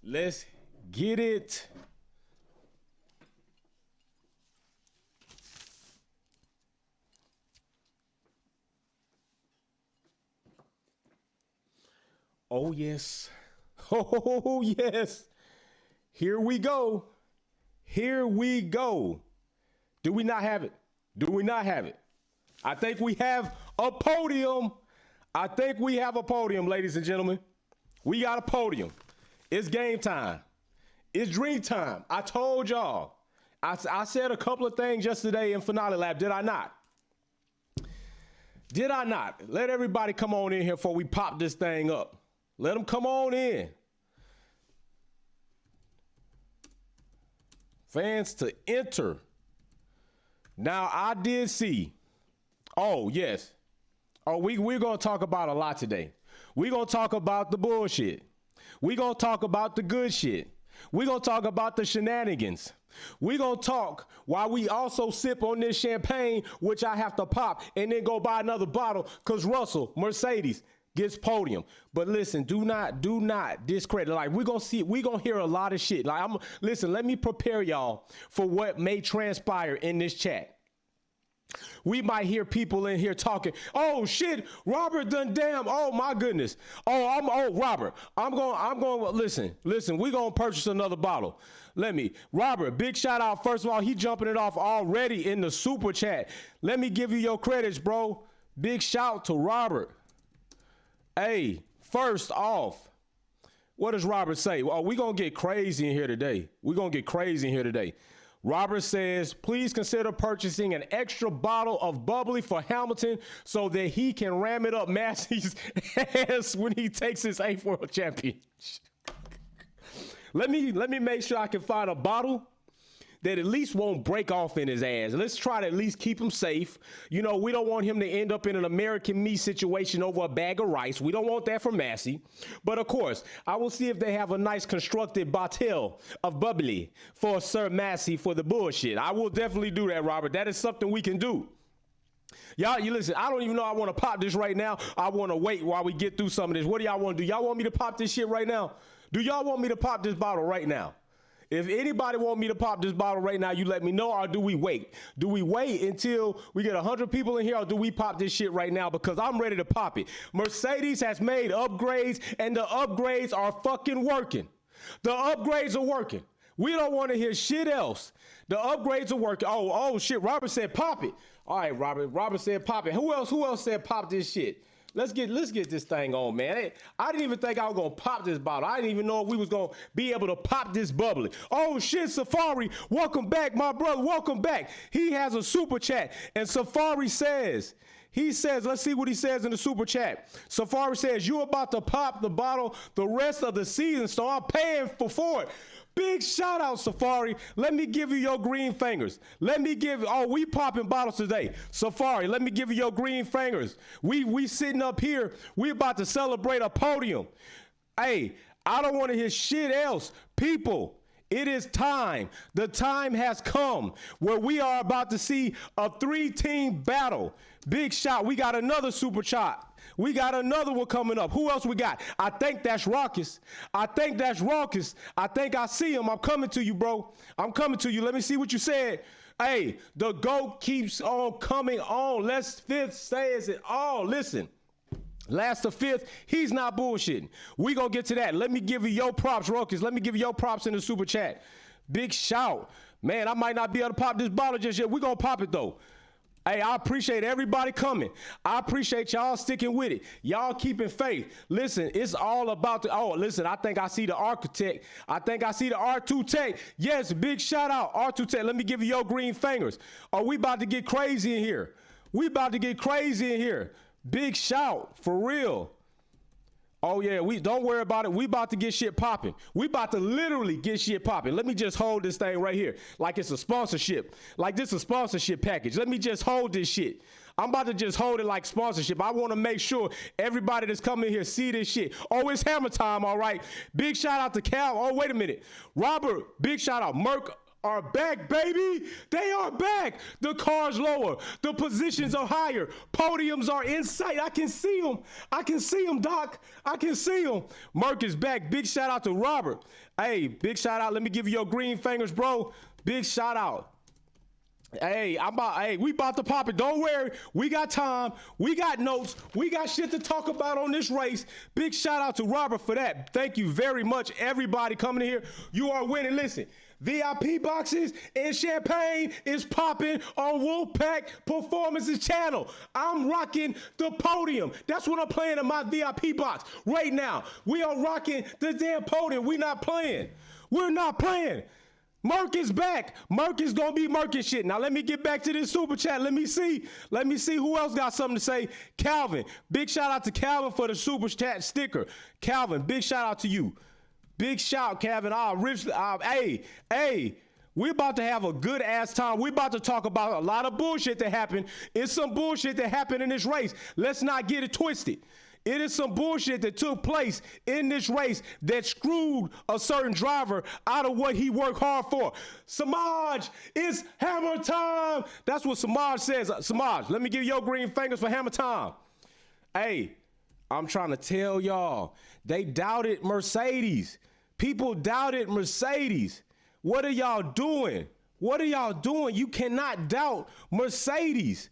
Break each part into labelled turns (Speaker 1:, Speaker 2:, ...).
Speaker 1: Let's get it. Oh, yes. Oh, yes. Here we go. Here we go. Do we not have it? Do we not have it? I think we have a podium. I think we have a podium, ladies and gentlemen. We got a podium. It's game time. It's dream time. I told y'all. I said a couple of things yesterday in Finale Lab. Did I not? Did I not? Let everybody come on in here before we pop this thing up. Let them come on in. Fans to enter. Now, I did see. Oh, yes. Oh, we're going to talk about a lot today. We're going to talk about the bullshit. We're going to talk about the good shit. We're going to talk about the shenanigans. We're going to talk while we also sip on this champagne, which I have to pop, and then go buy another bottle because Russell, Mercedes, gets podium. But listen, do not discredit. Like, we're going to hear a lot of shit. Like, listen, let me prepare y'all for what may transpire in this chat. We might hear people in here talking, oh shit, Robert done damn, oh my goodness. Robert, I'm going, listen, we going to purchase another bottle. Robert, big shout out. First of all, he jumping it off already in the super chat. Let me give you your credits, bro. Big shout to Robert. Hey, first off, what does Robert say? Well, we going to get crazy in here today. We're going to get crazy in here today. Robert says, please consider purchasing an extra bottle of bubbly for Hamilton so that he can ram it up Massey's ass when he takes his 8th world championship. Let me make sure I can find a bottle that at least won't break off in his ass. Let's try to at least keep him safe. You know, we don't want him to end up in an American me situation over a bag of rice. We don't want that for Massey. But of course, I will see if they have a nice constructed bottle of bubbly for Sir Massey for the bullshit. I will definitely do that, Robert. That is something we can do. Y'all, you listen, I don't even know I want to pop this right now. I want to wait while we get through some of this. What do y'all want to do? Y'all want me to pop this shit right now? Do y'all want me to pop this bottle right now? If anybody want me to pop this bottle right now, you let me know, or do we wait? Do we wait until we get 100 people in here, or do we pop this shit right now? Because I'm ready to pop it. Mercedes has made upgrades, and the upgrades are fucking working. The upgrades are working. We don't want to hear shit else. The upgrades are working. Oh shit, Robert said pop it. All right, Robert. Robert said pop it. Who else said pop this shit? Let's get this thing on, man. I didn't even think I was going to pop this bottle. I didn't even know if we was going to be able to pop this bubbly. Oh, shit, Safari, welcome back, my brother. Welcome back. He has a super chat, and Safari says, let's see what he says in the super chat. Safari says, you about to pop the bottle the rest of the season, so I'm paying for it. Big shout out, Safari. Let me give you your green fingers. We popping bottles today. Safari, let me give you your green fingers. We sitting up here. We about to celebrate a podium. Hey, I don't want to hear shit else. People, it is time. The time has come where we are about to see a 3-team battle. Big shot. We got another super chat. We got another one coming up. Who else we got? I think that's Raucous. I think I see him. I'm coming to you, bro. I'm coming to you. Let me see what you said. Hey, the GOAT keeps on coming on. Last Fifth says it all. Listen, Last to Fifth, he's not bullshitting. We gonna get to that. Let me give you your props, Raucous. Let me give you your props in the super chat. Big shout. Man, I might not be able to pop this bottle just yet. We gonna pop it though. Hey, I appreciate everybody coming. I appreciate y'all sticking with it. Y'all keeping faith. Listen, it's all about I think I see the architect. I think I see the R2 Tech. Yes, big shout out, R2 Tech. Let me give you your green fingers. Are we about to get crazy in here? We about to get crazy in here. Big shout, for real. Oh yeah, we don't worry about it. We about to get shit popping. We about to literally get shit popping. Let me just hold this thing right here like it's a sponsorship. Like this is a sponsorship package. Let me just hold this shit. I'm about to just hold it like sponsorship. I want to make sure everybody that's coming here see this shit. Oh, it's hammer time, all right. Big shout out to Cal. Oh, wait a minute. Robert, big shout out. Merc are back, baby. They are back. The car's lower. The positions are higher. Podiums are in sight. I can see them. I can see them, Doc. I can see them. Merc is back. Big shout out to Robert. Hey, big shout out. Let me give you your green fingers, bro. Big shout out. Hey, we about to pop it. Don't worry. We got time. We got notes. We got shit to talk about on this race. Big shout out to Robert for that. Thank you very much, everybody coming in here. You are winning. Listen, VIP boxes and champagne is popping on Wolfpack Performance's channel. I'm rocking the Podium. That's what I'm playing in my VIP box right now. We are rocking the damn Podium. We not playing. We're not playing. Merc is back. Merc is going to be Merc and shit. Now, let me get back to this super chat. Let me see who else got something to say. Calvin. Big shout out to Calvin for the super chat sticker. Calvin, big shout out to you. Big shout, Calvin. Hey, we're about to have a good ass time. We're about to talk about a lot of bullshit that happened. It's some bullshit that happened in this race. Let's not get it twisted. It is some bullshit that took place in this race that screwed a certain driver out of what he worked hard for. Samaj, it's hammer time. That's what Samaj says. Samaj, let me give you your green fingers for hammer time. Hey, I'm trying to tell y'all, they doubted Mercedes. People doubted Mercedes. What are y'all doing? What are y'all doing? You cannot doubt Mercedes.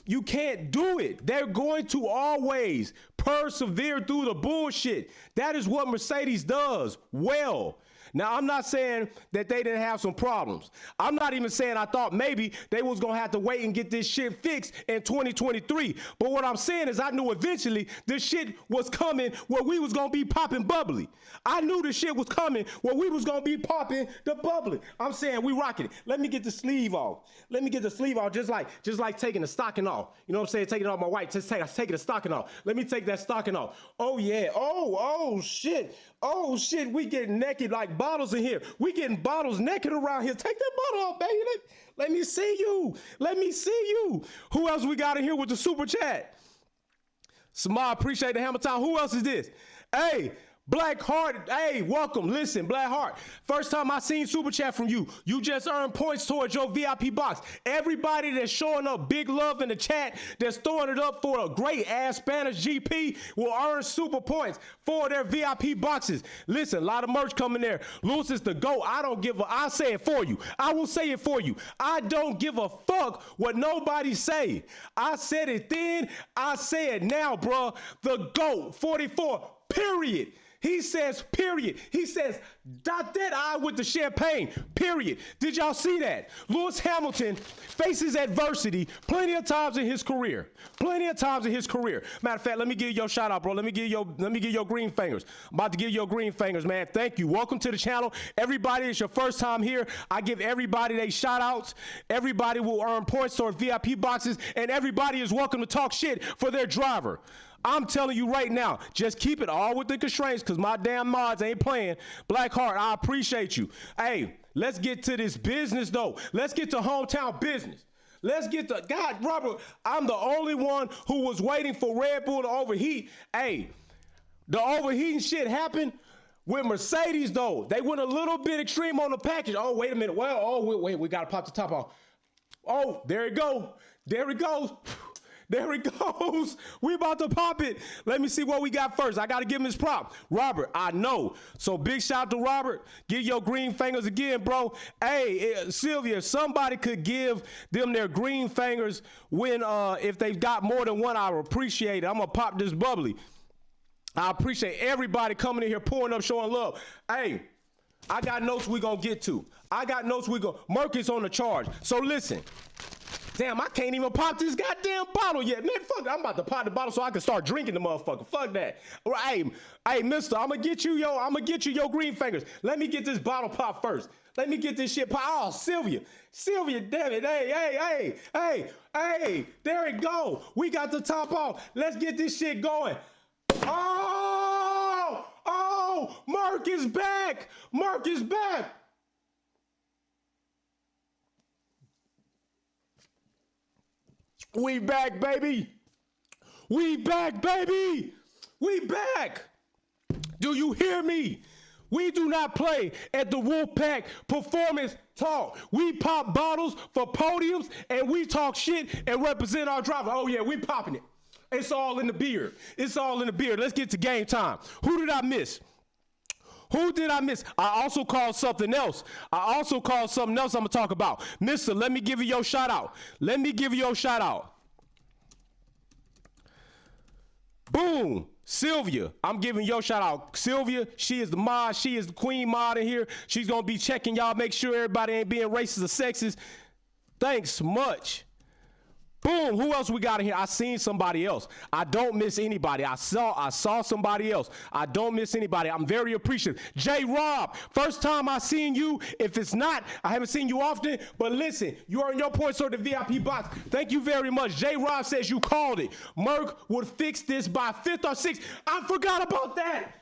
Speaker 1: You can't do it. They're going to always persevere through the bullshit. That is what Mercedes does well. Now, I'm not saying that they didn't have some problems. I'm not even saying I thought maybe they was going to have to wait and get this shit fixed in 2023. But what I'm saying is I knew eventually this shit was coming where we was going to be popping bubbly. I knew the shit was coming where we was going to be popping the bubbly. I'm saying we rocking it. Let me get the sleeve off. Let me get the sleeve off just like taking the stocking off. You know what I'm saying? Taking off my white. Taking the stocking off. Let me take that stocking off. Oh, yeah. Oh, shit. Oh, shit. We getting naked like bottles in here. We getting bottles naked around here. Take that bottle off, baby. Let me see you. Let me see you. Who else we got in here with the super chat? Samar, appreciate the hammer time. Who else is this? Hey, Blackheart, hey, welcome. Listen, Blackheart, first time I seen super chat from you. You just earned points towards your VIP box. Everybody that's showing up big love in the chat, that's throwing it up for a great ass Spanish GP will earn super points for their VIP boxes. Listen, a lot of merch coming there. Lewis is the GOAT. I'll say it for you. I will say it for you. I don't give a fuck what nobody say. I said it then. I say it now, bro. The GOAT, 44, period. He says, period. He says, dot that I with the champagne, period. Did y'all see that? Lewis Hamilton faces adversity plenty of times in his career. Plenty of times in his career. Matter of fact, let me give you your shout out, bro. Let me give your green fingers. I'm about to give you your green fingers, man. Thank you. Welcome to the channel. Everybody, it's your first time here. I give everybody their shout outs. Everybody will earn points toward VIP boxes, and everybody is welcome to talk shit for their driver. I'm telling you right now, just keep it all within constraints because my damn mods ain't playing. Blackheart, I appreciate you. Hey, let's get to this business, though. Let's get to hometown business. Let's get to, God, Robert, I'm the only one who was waiting for Red Bull to overheat. Hey, the overheating shit happened with Mercedes, though. They went a little bit extreme on the package. Oh, wait a minute. Well, oh, wait, we got to pop the top off. Oh, there it goes. There it goes. There it goes. We about to pop it. Let me see what we got first. I got to give him his prop. Robert, I know. So big shout out to Robert. Give your green fingers again, bro. Hey, Sylvia, if somebody could give them their green fingers when if they've got more than one, I would appreciate it. I'm going to pop this bubbly. I appreciate everybody coming in here, pouring up, showing love. Hey, I got notes we going to get to. Merc is on the charge. So listen. Damn, I can't even pop this goddamn bottle yet. Man, fuck it. I'm about to pop the bottle so I can start drinking the motherfucker. Fuck that. All right, hey, mister, I'm gonna get you your green fingers. Let me get this bottle pop first. Let me get this shit pop. Oh, Sylvia, damn it. Hey, there it go. We got the top off. Let's get this shit going. Oh, Merc is back. Merc is back. We back, baby. We back, baby. We back. Do you hear me? We do not play at the Wolfpack Performance Talk. We pop bottles for podiums and we talk shit and represent our driver. Oh yeah, we popping it. It's all in the beard. It's all in the beard. Let's get to game time. Who did I miss? Who did I miss? I also called something else. I'm going to talk about. Mister, let me give you your shout out. Let me give you your shout out. Boom. Sylvia, I'm giving your shout out. Sylvia, she is the mod. She is the queen mod in here. She's going to be checking y'all, make sure everybody ain't being racist or sexist. Thanks much. Boom, who else we got in here? I seen somebody else. I don't miss anybody. I saw somebody else. I don't miss anybody. I'm very appreciative. J. Rob, first time I seen you. If it's not, I haven't seen you often, but listen, you are in your points or the VIP box. Thank you very much. J. Rob says you called it. Merck would fix this by 5th or 6th. I forgot about that.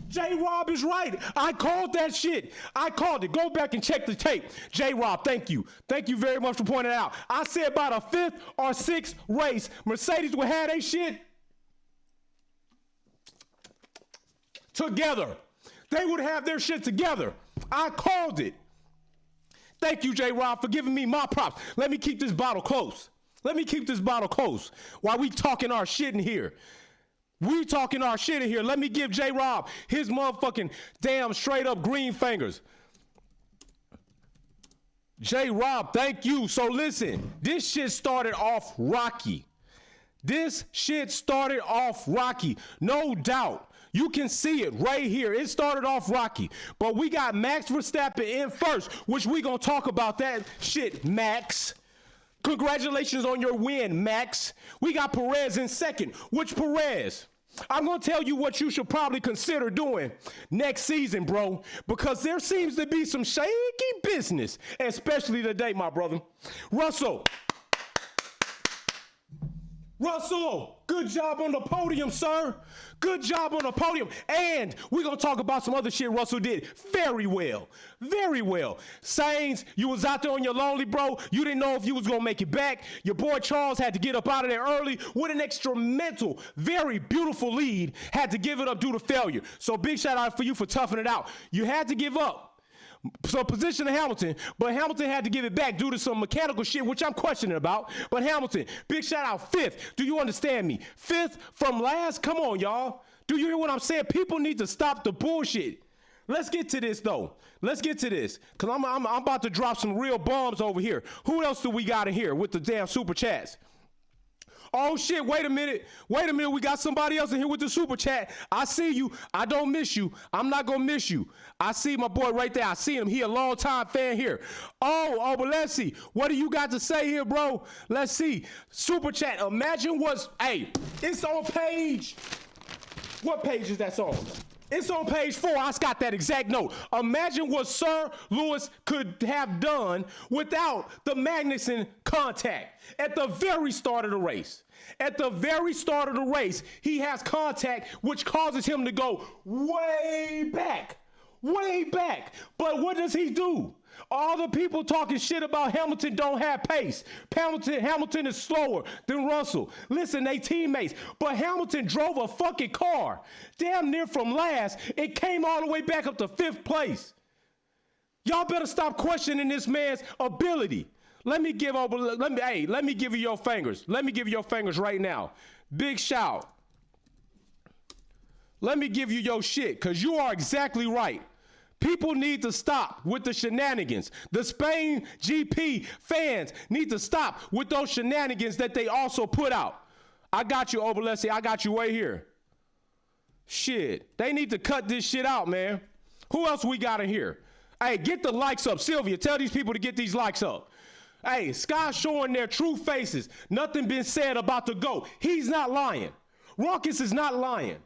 Speaker 1: J. Rob is right. I called that shit. I called it. Go back and check the tape. J. Rob, thank you. Thank you very much for pointing it out. I said about a 5th or 6th race, Mercedes would have their shit together. They would have their shit together. I called it. Thank you, J. Rob, for giving me my props. Let me keep this bottle close. While we talking our shit in here. Let me give J. Rob his motherfucking damn straight up green fingers. J. Rob, thank you. So listen, this shit started off rocky. No doubt. You can see it right here. It started off rocky. But we got Max Verstappen in first, which we gonna talk about that shit, Max. Congratulations on your win, Max. We got Perez in second. Which Perez? I'm going to tell you what you should probably consider doing next season, bro, because there seems to be some shaky business, especially today, my brother. Russell, good job on the podium, sir. Good job on the podium. And we're going to talk about some other shit Russell did very well. Sainz, you was out there on your lonely, bro. You didn't know if you was going to make it back. Your boy Charles had to get up out of there early with an instrumental, very beautiful lead. Had to give it up due to failure. So big shout out for you for toughing it out. You had to give up. So position to Hamilton, but Hamilton had to give it back due to some mechanical shit, which I'm questioning about. But Hamilton, big shout out, 5th. Do you understand me? 5th from last? Come on, y'all. Do you hear what I'm saying? People need to stop the bullshit. Let's get to this, though. Because I'm about to drop some real bombs over here. Who else do we got in here with the damn super chats? Oh shit, wait a minute, we got somebody else in here with the super chat. I see you, I don't miss you, I'm not gonna miss you. I see my boy right there, I see him, he a long time fan here. Oh, but let's see, what do you got to say here, bro? Let's see, super chat, imagine it's on page, what page is that on? It's on page 4. I got that exact note. Imagine what Sir Lewis could have done without the Magnussen contact at the very start of the race. He has contact, which causes him to go way back. But what does he do? All the people talking shit about Hamilton don't have pace. Hamilton is slower than Russell. Listen, they teammates. But Hamilton drove a fucking car damn near from last. It came all the way back up to 5th place. Y'all better stop questioning this man's ability. Let me give you your fingers. Let me give you your fingers right now. Big shout. Let me give you your shit, because you are exactly right. People need to stop with the shenanigans. The Spain GP fans need to stop with those shenanigans that they also put out. I got you, Obalesi. I got you right here. Shit. They need to cut this shit out, man. Who else we got in here? Hey, get the likes up. Sylvia, tell these people to get these likes up. Hey, Sky showing their true faces. Nothing been said about the GOAT. He's not lying. Ruckus is not lying.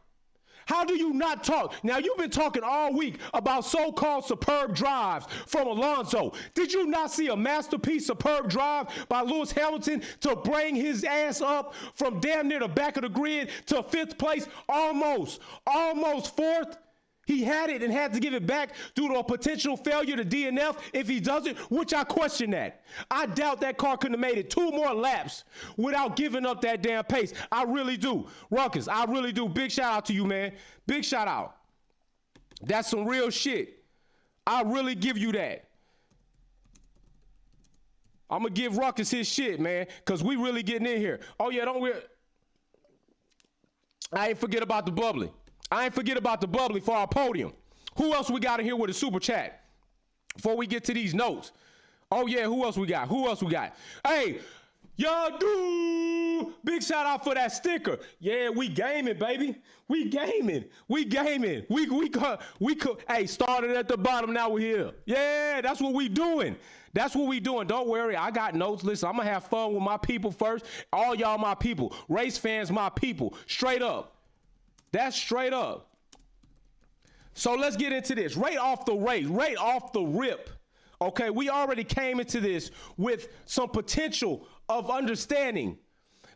Speaker 1: How do you not talk? Now, you've been talking all week about so-called superb drives from Alonso. Did you not see a masterpiece superb drive by Lewis Hamilton to bring his ass up from damn near the back of the grid to 5th place? Almost 4th. He had it and had to give it back due to a potential failure to DNF if he doesn't, which I question that. I doubt that car couldn't have made it 2 more laps without giving up that damn pace. I really do. Ruckus, I really do. Big shout out to you, man. Big shout out. That's some real shit. I really give you that. I'm going to give Ruckus his shit, man, because we really getting in here. Oh, yeah, I ain't forget about the bubbly. I ain't forget about the bubbly for our podium. Who else we got in here with a super chat before we get to these notes? Oh, yeah, who else we got? Hey, y'all do. Big shout out for that sticker. Yeah, we gaming, baby. We gaming. Hey, started at the bottom, now we're here. Yeah, that's what we doing. Don't worry, I got notes. Listen, I'm going to have fun with my people first. All y'all my people. Race fans, my people. Straight up. That's straight up. So let's get into this. Right off the rip. Okay, we already came into this with some potential of understanding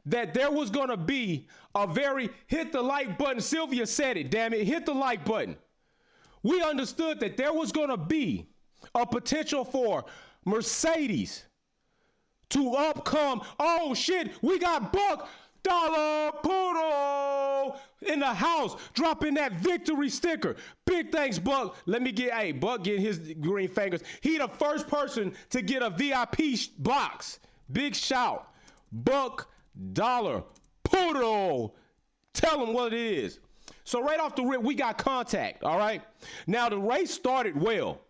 Speaker 1: that there was going to be a very hit the like button. Sylvia said it, damn it, hit the like button. We understood that there was going to be a potential for Mercedes to upcome. Oh shit, we got Buck Dollar Poodle in the house dropping that victory sticker. Big thanks, Buck. Buck get his green fingers. He the first person to get a VIP box. Big shout. Buck Dollar Poodle. Tell him what it is. So right off the rip, we got contact, all right? Now the race started well.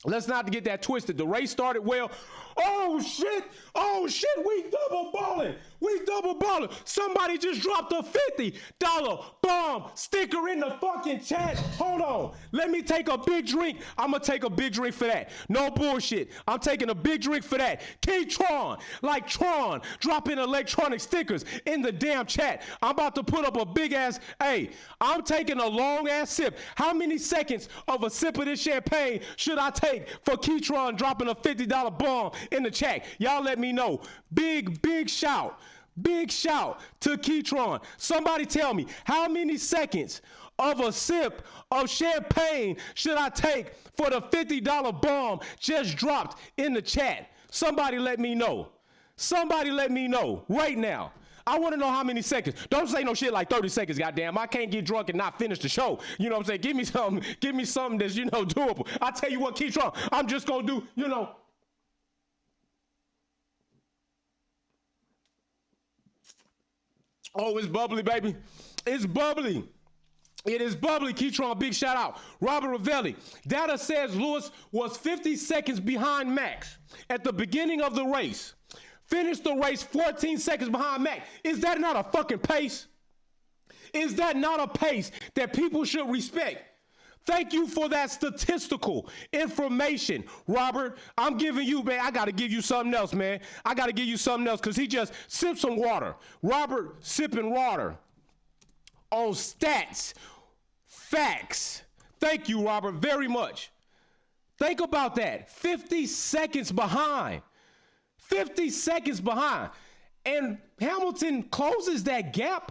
Speaker 1: Let's not get that twisted. The race started well. Oh shit, we double balling. Somebody just dropped a $50 bomb sticker in the fucking chat. Hold on, let me take a big drink. I'm gonna take a big drink for that. No bullshit, I'm taking a big drink for that. K-Tron, like Tron, dropping electronic stickers in the damn chat. I'm about to put up a big ass, I'm taking a long ass sip. How many seconds of a sip of this champagne should I take for K-Tron dropping a $50 bomb in the chat? Y'all let me know. Big shout to Keytron. Somebody tell me, how many seconds of a sip of champagne should I take for the $50 bomb just dropped in the chat? Somebody let me know right now. I want to know how many seconds. Don't say no shit like 30 seconds, goddamn. I can't get drunk and not finish the show. You know what I'm saying? Give me something that's, doable. I tell you what, Keytron, I'm just going to do, Oh, it's bubbly, baby. It's bubbly. It is bubbly. Keytron, big shout out. Robert Ravelli. Data says Lewis was 50 seconds behind Max at the beginning of the race. Finished the race 14 seconds behind Max. Is that not a fucking pace? Is that not a pace that people should respect? Thank you for that statistical information, Robert. I'm giving you, man, I got to give you something else, man. I got to give you something else because he just sipped some water. Robert sipping water on stats, facts. Thank you, Robert, very much. Think about that. 50 seconds behind. 50 seconds behind. And Hamilton closes that gap.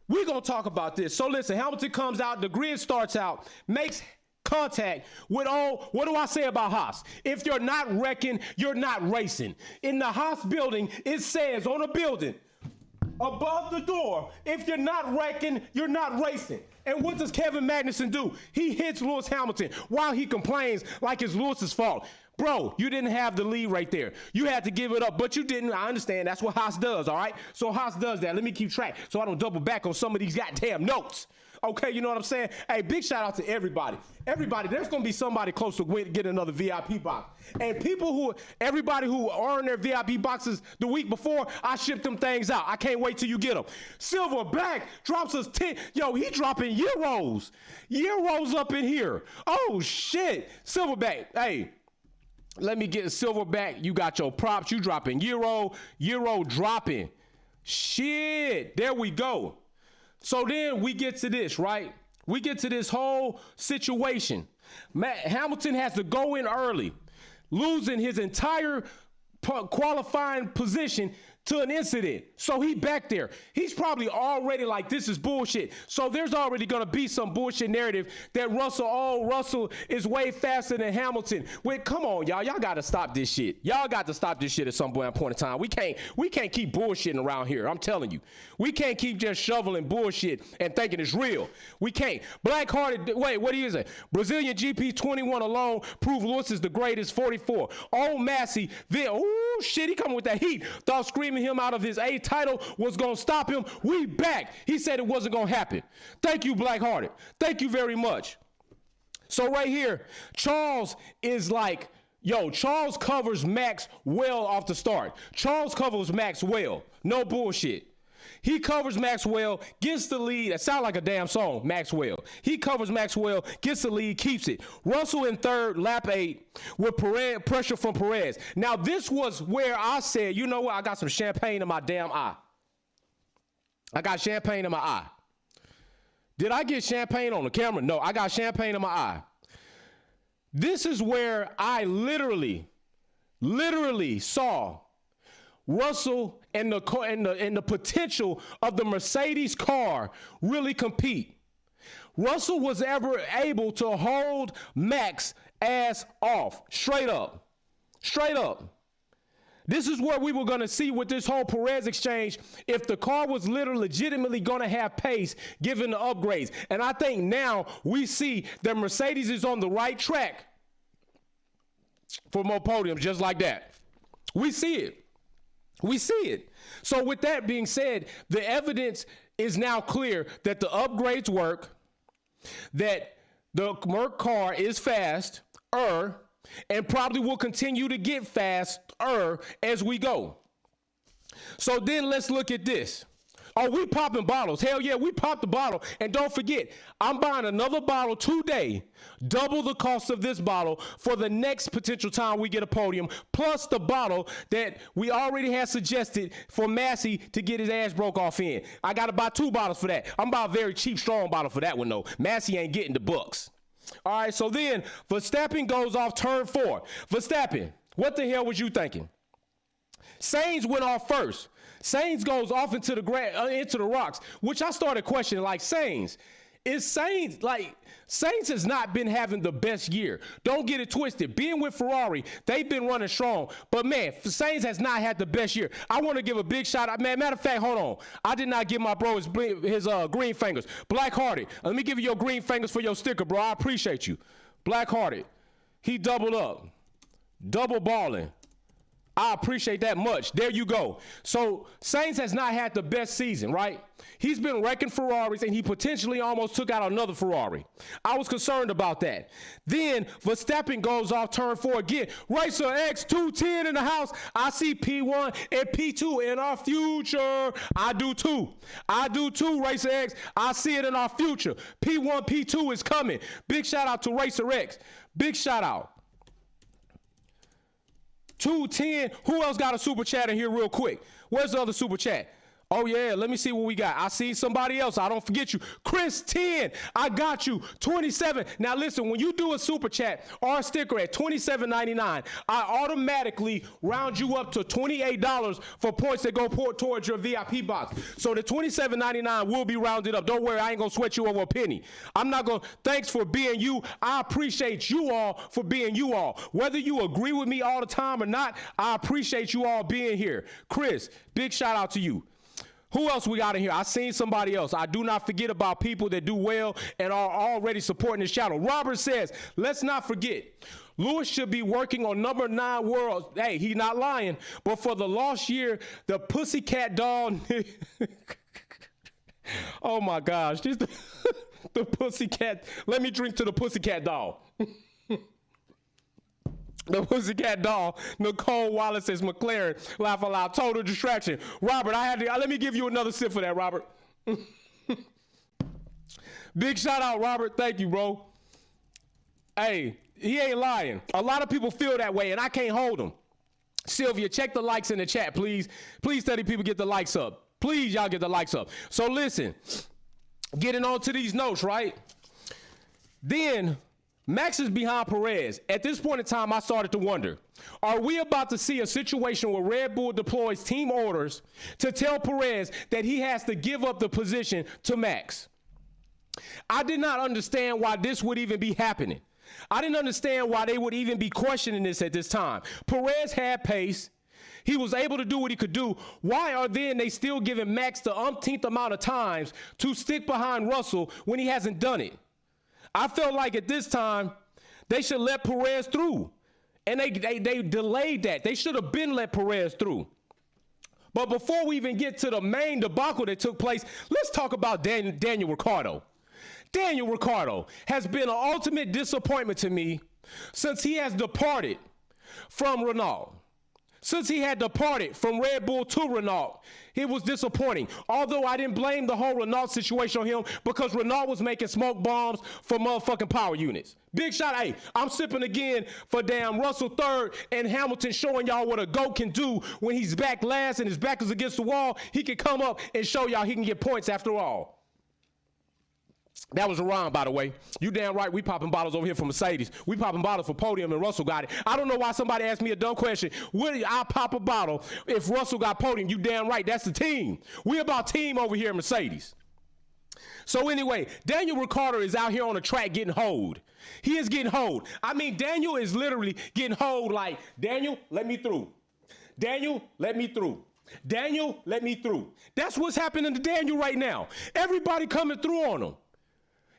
Speaker 1: We're going to talk about this. So listen, Hamilton comes out, the grid starts out, makes contact with what do I say about Haas? If you're not wrecking, you're not racing. In the Haas building, it says on a building, above the door, if you're not wrecking, you're not racing. And what does Kevin Magnussen do? He hits Lewis Hamilton while he complains like it's Lewis's fault. Bro, you didn't have the lead right there. You had to give it up, but you didn't. I understand. That's what Haas does, all right? So Haas does that. Let me keep track so I don't double back on some of these goddamn notes. Okay, you know what I'm saying? Hey, big shout out to everybody. Everybody, there's going to be somebody close to getting another VIP box. And everybody who earned their VIP boxes the week before, I shipped them things out. I can't wait till you get them. Silverback drops us 10. Yo, he dropping Euros. Euros up in here. Oh, shit. Silverback, hey. Let me get Silverback. You got your props. You dropping Euro dropping. Shit. There we go. So then we get to this, right? We get to this whole situation. Hamilton has to go in early, losing his entire qualifying position to an incident. So he back there. He's probably already like, this is bullshit. So there's already going to be some bullshit narrative that Russell is way faster than Hamilton. Wait, come on, y'all. Y'all got to stop this shit. Y'all got to stop this shit at some point in time. We can't keep bullshitting around here. I'm telling you. We can't keep just shoveling bullshit and thinking it's real. We can't. Black-hearted, wait, what is it? Brazilian GP 21 alone proved Lewis is the greatest, 44. Oh, Massey, then, oh, shit, he coming with that heat. Thought screaming him out of his A title was going to stop him. We back. He said it wasn't going to happen. Thank you, Black-hearted. Thank you very much. So right here, Charles is like, yo, Charles covers Max well off the start. Charles covers Max well. No bullshit. He covers Maxwell, gets the lead. That sounds like a damn song, Maxwell. He covers Maxwell, gets the lead, keeps it. Russell in third, lap 8, with pressure from Perez. Now, this was where I said, you know what? I got some champagne in my damn eye. I got champagne in my eye. Did I get champagne on the camera? No, I got champagne in my eye. This is where I literally saw Russell and the potential of the Mercedes car really compete. Russell was ever able to hold Max ass off, straight up. This is what we were going to see with this whole Perez exchange if the car was legitimately going to have pace given the upgrades. And I think now we see that Mercedes is on the right track for more podiums just like that. We see it. So with that being said, the evidence is now clear that the upgrades work, that the Merc car is faster, and probably will continue to get faster as we go. So then let's look at this. Oh, we popping bottles. Hell yeah, we popped the bottle. And don't forget, I'm buying another bottle today, double the cost of this bottle for the next potential time we get a podium, plus the bottle that we already had suggested for Massey to get his ass broke off in. I got to buy 2 bottles for that. I'm buying a very cheap, strong bottle for that one, though. Massey ain't getting the bucks. All right, so then Verstappen goes off turn 4. Verstappen, what the hell was you thinking? Sainz went off first. Sainz goes off into the rocks, which I started questioning, like, Sainz has not been having the best year. Don't get it twisted. Being with Ferrari, they've been running strong. But, man, Sainz has not had the best year. I want to give a big shout out. Man, matter of fact, hold on. I did not give my bro his green fingers. Black-hearted. Let me give you your green fingers for your sticker, bro. I appreciate you. Black-hearted. He doubled up. Double balling. I appreciate that much. There you go. So Sainz has not had the best season, right? He's been wrecking Ferraris, and he potentially almost took out another Ferrari. I was concerned about that. Then Verstappen goes off turn 4 again. Racer X 210 in the house. I see P1 and P2 in our future. I do too, Racer X. I see it in our future. P1, P2 is coming. Big shout out to Racer X. Big shout out. 210. Who else got a super chat in here real quick? Where's the other super chat? Oh, yeah, let me see what we got. I see somebody else. I don't forget you. Chris 10, I got you. 27. Now, listen, when you do a super chat or a sticker at $27.99, I automatically round you up to $28 for points that go towards your VIP box. So the $27.99 will be rounded up. Don't worry, I ain't going to sweat you over a penny. I'm not going to. Thanks for being you. I appreciate you all for being you all. Whether you agree with me all the time or not, I appreciate you all being here. Chris, big shout out to you. Who else we got in here? I seen somebody else. I do not forget about people that do well and are already supporting this channel. Robert says, let's not forget, Lewis should be working on number 9 world. Hey, he's not lying. But for the lost year, the pussycat doll. Oh my gosh. The pussycat. Let me drink to the pussycat doll. The pussycat doll, Nicole Wallace says McLaren, laugh aloud, total distraction. Robert, let me give you another sip for that, Robert. Big shout out, Robert. Thank you, bro. Hey, he ain't lying. A lot of people feel that way, and I can't hold them. Sylvia, check the likes in the chat, please. Please, 30 people get the likes up. Please, y'all get the likes up. So listen, getting on to these notes, right? Then Max is behind Perez. At this point in time, I started to wonder, are we about to see a situation where Red Bull deploys team orders to tell Perez that he has to give up the position to Max? I did not understand why this would even be happening. I didn't understand why they would even be questioning this at this time. Perez had pace. He was able to do what he could do. Why are then they still giving Max the umpteenth amount of times to stick behind Russell when he hasn't done it? I felt like at this time, they should let Perez through. And they delayed that. They should have been let Perez through. But before we even get to the main debacle that took place, let's talk about Daniel Ricciardo. Daniel Ricciardo has been an ultimate disappointment to me since he has departed from Renault. Since he had departed from Red Bull to Renault, it was disappointing. Although I didn't blame the whole Renault situation on him because Renault was making smoke bombs for motherfucking power units. Big shot, hey, I'm sipping again for damn Russell third and Hamilton showing y'all what a GOAT can do when he's back last and his back is against the wall. He can come up and show y'all he can get points after all. That was a rhyme, by the way. You damn right, we popping bottles over here for Mercedes. We popping bottles for Podium, and Russell got it. I don't know why somebody asked me a dumb question. Would I pop a bottle if Russell got Podium? You damn right, that's the team. We about team over here at Mercedes. So anyway, Daniel Ricciardo is out here on the track getting hoed. He is getting hoed. I mean, Daniel is literally getting hoed like, Daniel, let me through. Daniel, let me through. Daniel, let me through. That's what's happening to Daniel right now. Everybody coming through on him.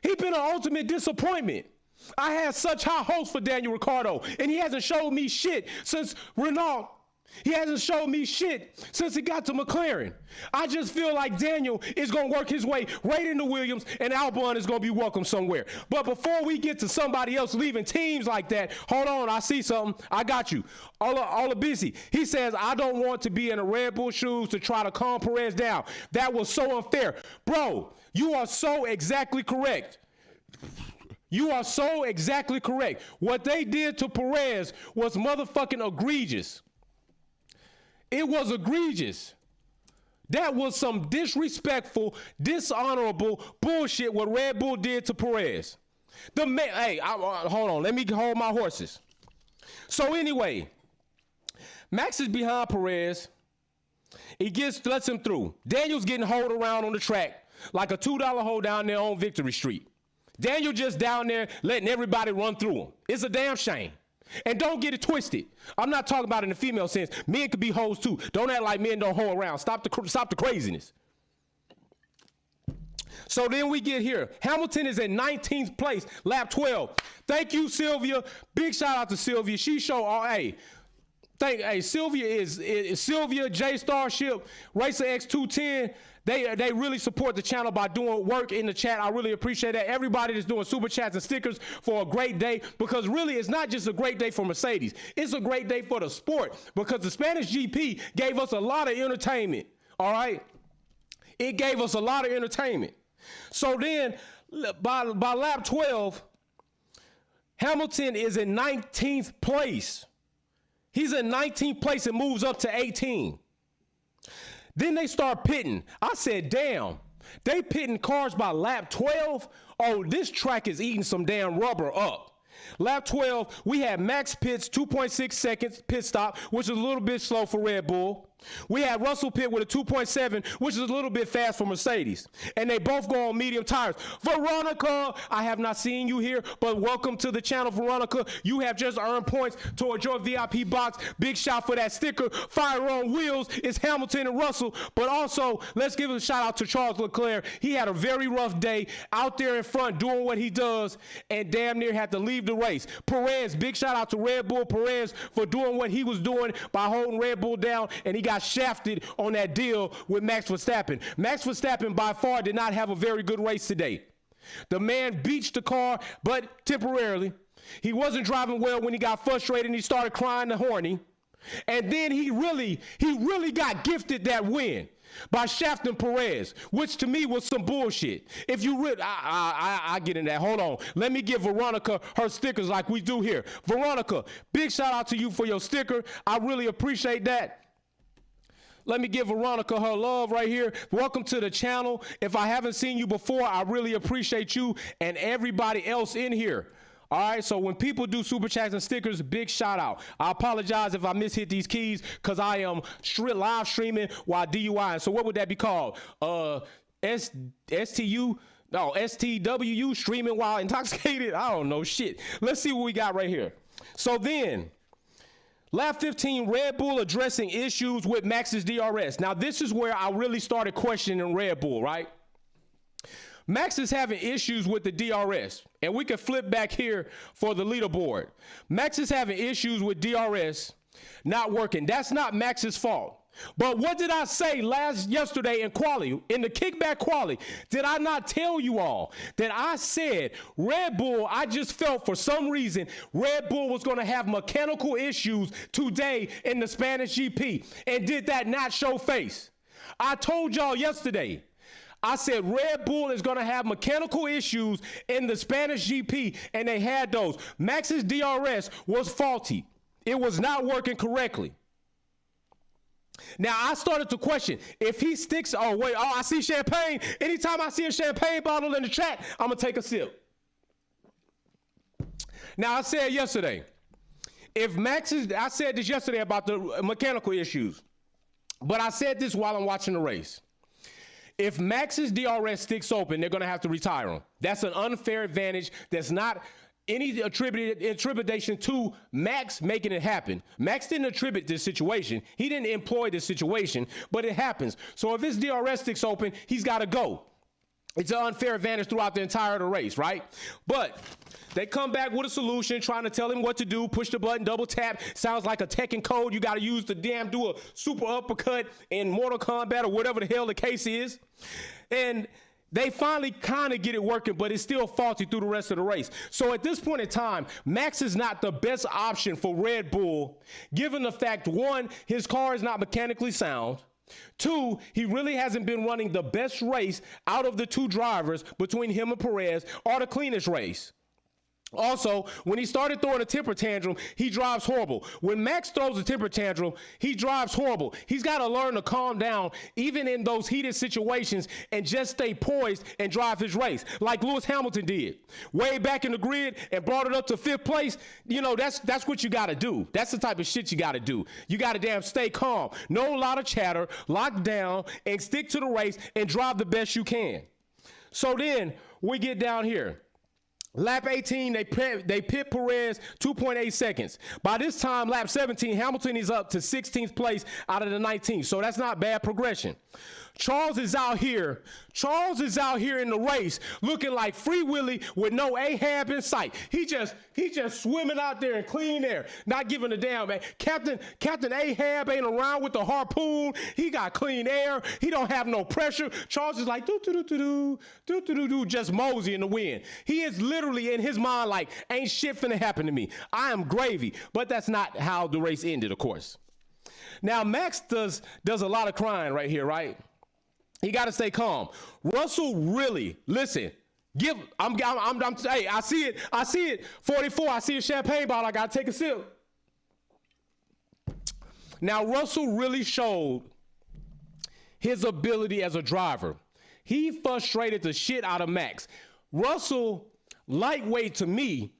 Speaker 1: He's been an ultimate disappointment. I had such high hopes for Daniel Ricciardo, and he hasn't showed me shit since Renault. He hasn't showed me shit since he got to McLaren. I just feel like Daniel is going to work his way right into Williams, and Albon is going to be welcome somewhere. But before we get to somebody else leaving teams like that, hold on, I see something. I got you. All busy. He says, I don't want to be in a Red Bull shoes to try to calm Perez down. That was so unfair. Bro, you are so exactly correct. You are so exactly correct. What they did to Perez was motherfucking egregious. It was egregious. That was some disrespectful, dishonorable bullshit what Red Bull did to Perez. Hold on. Let me hold my horses. So anyway, Max is behind Perez. He lets him through. Daniel's getting hauled around on the track like a $2 hole down there on Victory Street. Daniel just down there letting everybody run through him. It's a damn shame. And don't get it twisted. I'm not talking about in the female sense. Men could be hoes too. Don't act like men don't hoe around. Stop the craziness. So then we get here. Hamilton is in 19th place, lap 12. Thank you, Sylvia. Big shout out to Sylvia. She showed, Sylvia is Sylvia, J Starship, Racer X210. They really support the channel by doing work in the chat. I really appreciate that. Everybody that's doing super chats and stickers for a great day, because really it's not just a great day for Mercedes. It's a great day for the sport, because the Spanish GP gave us a lot of entertainment, all right? It gave us a lot of entertainment. So then by lap 12, Hamilton is in 19th place. He's in 19th place and moves up to 18. Then they start pitting. I said, damn, they pitting cars by lap 12? Oh, this track is eating some damn rubber up. Lap 12, we had Max pits, 2.6 seconds pit stop, which is a little bit slow for Red Bull. We had Russell pit with a 2.7, which is a little bit fast for Mercedes. And they both go on medium tires. Veronica, I have not seen you here, but welcome to the channel, Veronica. You have just earned points towards your VIP box. Big shout for that sticker. Fire on wheels. It's Hamilton and Russell. But also, let's give a shout out to Charles Leclerc. He had a very rough day out there in front doing what he does and damn near had to leave the race. Perez, big shout out to Red Bull Perez for doing what he was doing by holding Red Bull down, and he got shafted on that deal with Max Verstappen. Max Verstappen by far did not have a very good race today. The man beached the car, but temporarily. He wasn't driving well when he got frustrated and he started crying and horny. And then he really got gifted that win by shafting Perez, which to me was some bullshit. If you really, I get in that. Hold on. Let me give Veronica her stickers like we do here. Veronica, big shout out to you for your sticker. I really appreciate that. Let me give Veronica her love right here. Welcome to the channel. If I haven't seen you before, I really appreciate you and everybody else in here. All right, so when people do super chats and stickers, big shout out. I apologize if I mishit these keys because I am live streaming while DUI. So what would that be called? STWU streaming while intoxicated. I don't know shit. Let's see what we got right here. So then, lap 15, Red Bull addressing issues with Max's DRS. Now this is where I really started questioning Red Bull, right? Max is having issues with the DRS, and we can flip back here for the leaderboard. Max is having issues with DRS not working. That's not Max's fault. But what did I say yesterday in quali, in the kickback quali? Did I not tell you all that I said Red Bull, I just felt for some reason Red Bull was going to have mechanical issues today in the Spanish GP, and did that not show face? I told y'all yesterday. I said Red Bull is going to have mechanical issues in the Spanish GP, and they had those. Max's DRS was faulty. It was not working correctly. Now, I started to question if he sticks. I see champagne. Anytime I see a champagne bottle in the track, I'm going to take a sip. Now, I said yesterday, I said this yesterday about the mechanical issues, but I said this while I'm watching the race. If Max's DRS sticks open, they're going to have to retire him. That's an unfair advantage. That's not any attribution to Max making it happen. Max didn't attribute this situation. He didn't employ this situation, but it happens. So if his DRS sticks open, he's got to go. It's an unfair advantage throughout the entire race, right? But they come back with a solution, trying to tell him what to do, push the button, double tap. Sounds like a Tekken code. You got to use the do a super uppercut in Mortal Kombat or whatever the hell the case is. And they finally kind of get it working, but it's still faulty through the rest of the race. So at this point in time, Max is not the best option for Red Bull, given the fact, one, his car is not mechanically sound. Two, he really hasn't been running the best race out of the two drivers between him and Perez, or the cleanest race. Also, when he started throwing a temper tantrum, he drives horrible. When Max throws a temper tantrum, he drives horrible. He's got to learn to calm down, even in those heated situations, and just stay poised and drive his race, like Lewis Hamilton did. Way back in the grid and brought it up to 5th place. You know, that's what you got to do. That's the type of shit you got to do. You got to damn stay calm. No lot of chatter, lock down, and stick to the race and drive the best you can. So then we get down here. Lap 18, they pit Perez 2.8 seconds. By this time, lap 17, Hamilton is up to 16th place out of the 19th. So that's not bad progression. Charles is out here in the race looking like Free Willy with no Ahab in sight. He just swimming out there in clean air, not giving a damn, man. Captain Ahab ain't around with the harpoon. He got clean air. He don't have no pressure. Charles is like do, just mosey in the wind. He is literally in his mind like, ain't shit finna happen to me. I am gravy. But that's not how the race ended, of course. Now Max does a lot of crying right here, right? He got to stay calm. Russell really, listen, hey, I see it, 44, I see a champagne bottle, I got to take a sip. Now, Russell really showed his ability as a driver. He frustrated the shit out of Max. Russell, lightweight to me,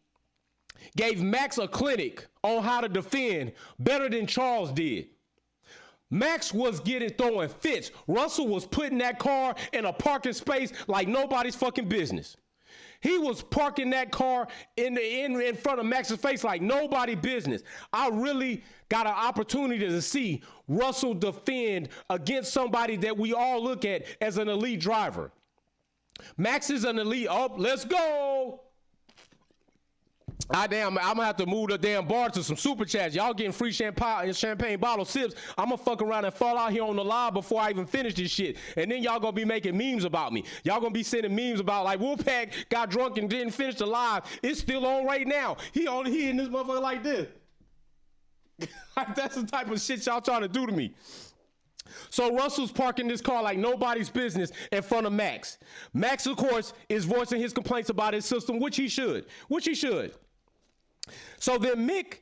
Speaker 1: gave Max a clinic on how to defend better than Charles did. Max was throwing fits. Russell was putting that car in a parking space like nobody's fucking business. He was parking that car in front of Max's face like nobody business. I really got an opportunity to see Russell defend against somebody that we all look at as an elite driver. Max is an elite. Oh, let's go. I'm gonna have to move the damn bar to some super chats. Y'all getting free champagne bottle sips. I'm gonna fuck around and fall out here on the live before I even finish this shit. And then y'all gonna be making memes about me. Y'all gonna be sending memes about like Wolfpack got drunk and didn't finish the live. It's still on right now. He in this motherfucker like this. That's the type of shit y'all trying to do to me. So Russell's parking this car like nobody's business in front of Max. Max, of course, is voicing his complaints about his system, which he should. So then Mick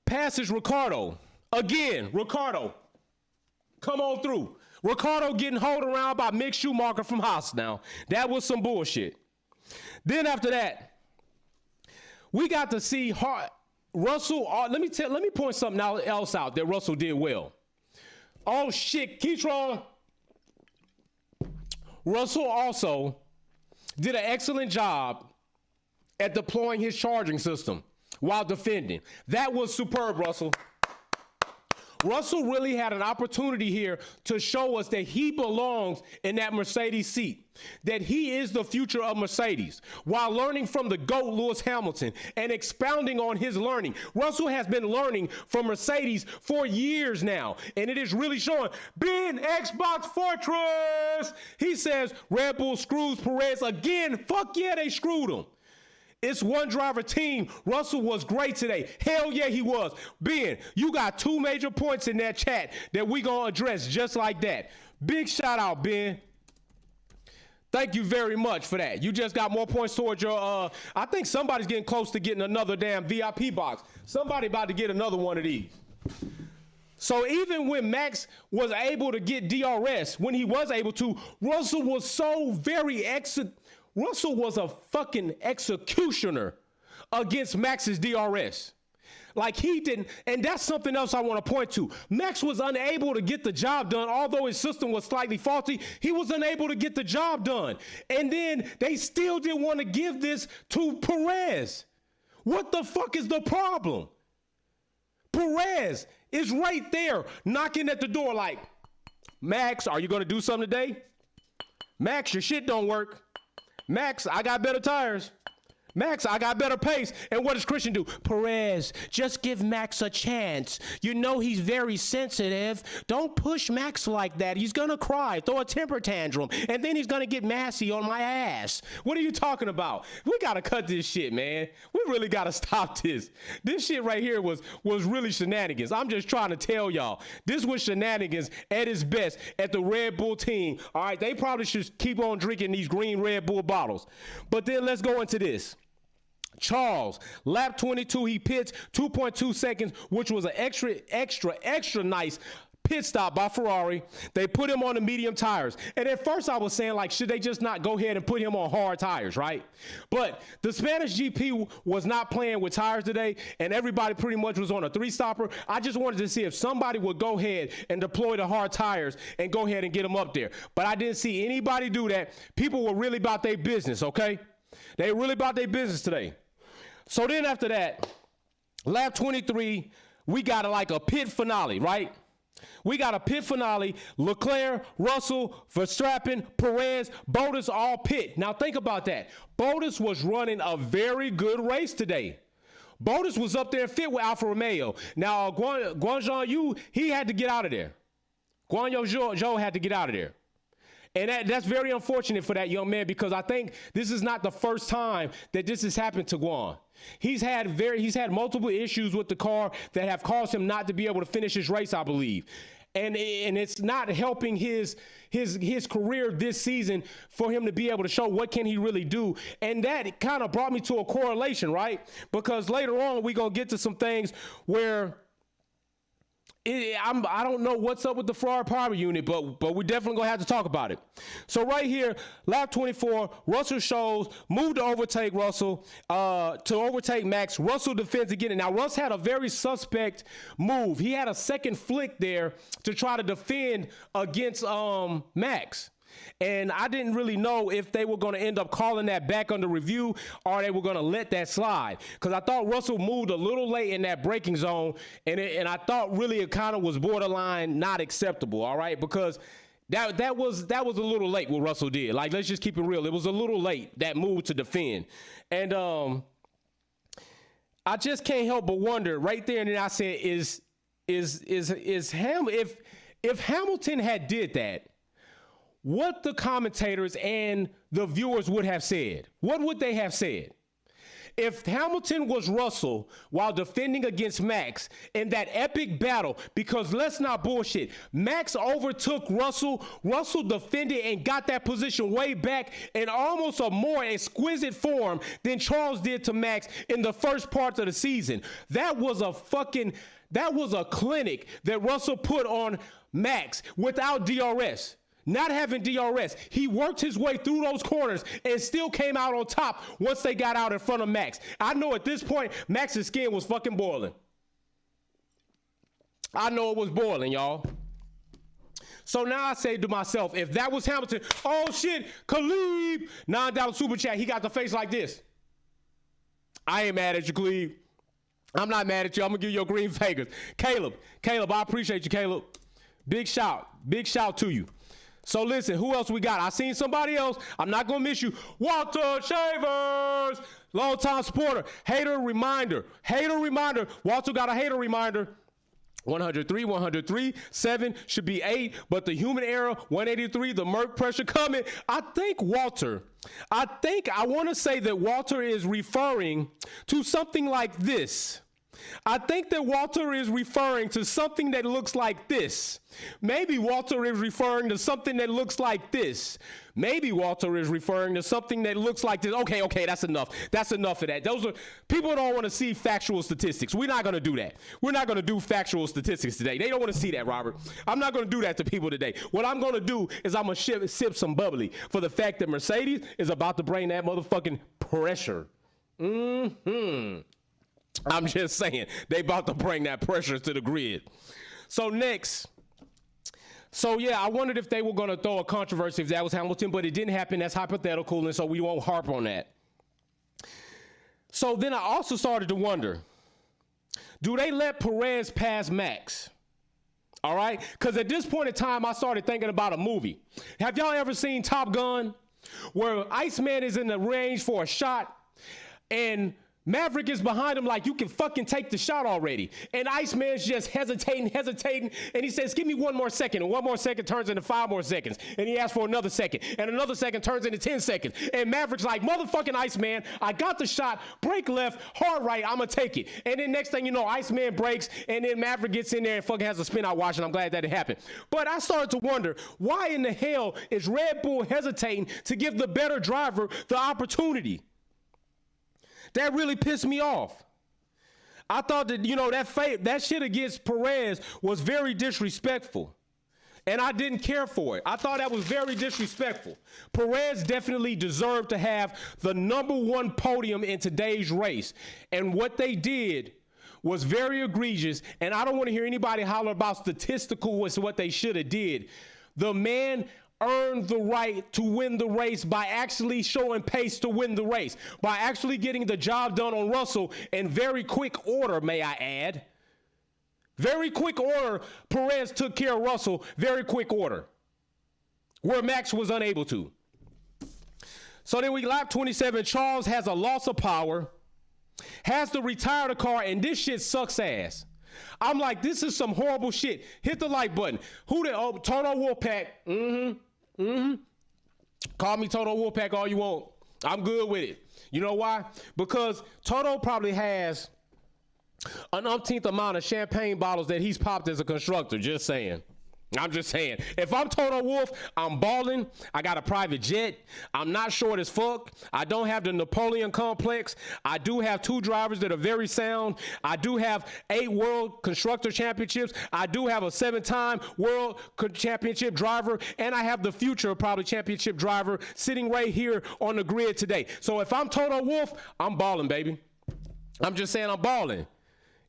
Speaker 1: passes Ricardo. Again, Ricardo, come on through. Ricardo getting hauled around by Mick Schumacher from Haas now. That was some bullshit. Then after that, We got to see Russell. Let me point something else out that Russell did well. Oh shit, Keytron. Russell also did an excellent job at deploying his charging system while defending. That was superb, Russell. Russell really had an opportunity here to show us that he belongs in that Mercedes seat, that he is the future of Mercedes, while learning from the GOAT, Lewis Hamilton, and expounding on his learning. Russell has been learning from Mercedes for years now, and it is really showing. Ben, Xbox Fortress! He says Red Bull screws Perez again. Fuck yeah, they screwed him. It's one driver team. Russell was great today. Hell yeah, he was. Ben, you got 2 major points in that chat that we gonna address just like that. Big shout out, Ben. Thank you very much for that. You just got more points towards your, I think somebody's getting close to getting another damn VIP box. Somebody about to get another one of these. So even when Max was able to get DRS, when he was able to, Russell was so very Russell was a fucking executioner against Max's DRS. Like he didn't, and that's something else I want to point to. Max was unable to get the job done, although his system was slightly faulty. He was unable to get the job done. And then they still didn't want to give this to Perez. What the fuck is the problem? Perez is right there knocking at the door like, Max, are you going to do something today? Max, your shit don't work. Max, I got better tires. Max, I got better pace. And what does Christian do? Perez, just give Max a chance. You know he's very sensitive. Don't push Max like that. He's going to cry, throw a temper tantrum, and then he's going to get massy on my ass. What are you talking about? We got to cut this shit, man. We really got to stop this. This shit right here was really shenanigans. I'm just trying to tell y'all. This was shenanigans at its best at the Red Bull team. All right, they probably should keep on drinking these green Red Bull bottles. But then let's go into this. Charles, lap 22, he pits 2.2 seconds, which was an extra nice pit stop by Ferrari. They put him on the medium tires. And at first I was saying, like, should they just not go ahead and put him on hard tires, right? But the Spanish GP was not playing with tires today, and everybody pretty much was on a 3-stopper. I just wanted to see if somebody would go ahead and deploy the hard tires and go ahead and get them up there. But I didn't see anybody do that. People were really about their business, okay? They were really about their business today. So then after that, lap 23, we got a pit finale, right? We got a pit finale. Leclerc, Russell, Verstappen, Perez, Bottas all pit. Now think about that. Bottas was running a very good race today. Bottas was up there and fit with Alfa Romeo. Now Guanyu Yu, he had to get out of there. Guanyu Zhou had to get out of there. And that's very unfortunate for that young man, because I think this is not the first time that this has happened to Guan. He's had multiple issues with the car that have caused him not to be able to finish his race, I believe. And it's not helping his career this season for him to be able to show what can he really do. And that kind of brought me to a correlation, right? Because later on we're going to get to some things where I don't know what's up with the Ferrari power unit, but we're definitely going to have to talk about it. So right here, lap 24, Russell shows, moved to overtake Russell, to overtake Max. Russell defends again. And now Russ had a very suspect move. He had a second flick there to try to defend against Max. And I didn't really know if they were going to end up calling that back under review or they were going to let that slide. Because I thought Russell moved a little late in that braking zone, and I thought really it kind of was borderline not acceptable, all right? Because that was a little late what Russell did. Like, let's just keep it real. It was a little late, that move to defend. And I just can't help but wonder right there, and then I said, if Hamilton had did that, what the commentators and the viewers would have said. What would they have said? If Hamilton was Russell while defending against Max in that epic battle, because let's not bullshit, Max overtook Russell, Russell defended and got that position way back in almost a more exquisite form than Charles did to Max in the first part of the season. That was a clinic that Russell put on Max without DRS. not having DRS, he worked his way through those corners and still came out on top once they got out in front of Max. I know at this point, Max's skin was fucking boiling. I know it was boiling, y'all. So now I say to myself, if that was Hamilton, oh shit, Khalib, $9 super chat, he got the face like this. I ain't mad at you, Khalib. I'm not mad at you. I'm gonna give you your green fingers. Caleb, I appreciate you, Caleb. Big shout to you. So listen, who else we got? I seen somebody else. I'm not gonna miss you. Walter Shavers, long-time supporter. Hater reminder. Walter got a hater reminder. 103, 7 should be 8, but the human error, 183, the Merc pressure coming. I want to say that Walter is referring to something like this. I think that Walter is referring to something that looks like this. Maybe Walter is referring to something that looks like this. Maybe Walter is referring to something that looks like this. Okay, that's enough. That's enough of that. Those are people don't want to see factual statistics. We're not going to do that. We're not going to do factual statistics today. They don't want to see that, Robert. I'm not going to do that to people today. What I'm going to do is I'm going to sip some bubbly for the fact that Mercedes is about to bring that motherfucking pressure. I'm just saying, they about to bring that pressure to the grid. So next. So yeah, I wondered if they were going to throw a controversy if that was Hamilton, but it didn't happen. That's hypothetical, and so we won't harp on that. So then I also started to wonder, do they let Perez pass Max? All right? Because at this point in time, I started thinking about a movie. Have y'all ever seen Top Gun, where Iceman is in the range for a shot, and Maverick is behind him like, you can fucking take the shot already. And Iceman's just hesitating, and he says, give me 1 more second. And 1 more second turns into 5 more seconds. And he asks for another second. And another second turns into 10 seconds. And Maverick's like, motherfucking Iceman, I got the shot, brake left, hard right, I'm gonna take it. And then next thing you know, Iceman breaks, and then Maverick gets in there and fucking has a spin out watch, and I'm glad that it happened. But I started to wonder, why in the hell is Red Bull hesitating to give the better driver the opportunity? That really pissed me off. I thought that, that shit against Perez was very disrespectful. And I didn't care for it. I thought that was very disrespectful. Perez definitely deserved to have the #1 podium in today's race. And what they did was very egregious. And I don't want to hear anybody holler about statistical was what they should have did. The man earned the right to win the race by actually showing pace to win the race, by actually getting the job done on Russell in very quick order, may I add. Very quick order, Perez took care of Russell, very quick order, where Max was unable to. So then we lap 27, Charles has a loss of power, has to retire the car, and this shit sucks ass. I'm like, this is some horrible shit. Hit the like button. Toto Wolfpack. Call me Toto Wolfpack all you want. I'm good with it. You know why? Because Toto probably has an umpteenth amount of champagne bottles that he's popped as a constructor. Just saying. I'm just saying. If I'm Toto Wolff, I'm balling. I got a private jet. I'm not short as fuck. I don't have the Napoleon complex. I do have 2 drivers that are very sound. I do have 8 world constructor championships. I do have a 7-time world championship driver. And I have the future probably championship driver sitting right here on the grid today. So if I'm Toto Wolff, I'm balling, baby. I'm just saying I'm balling.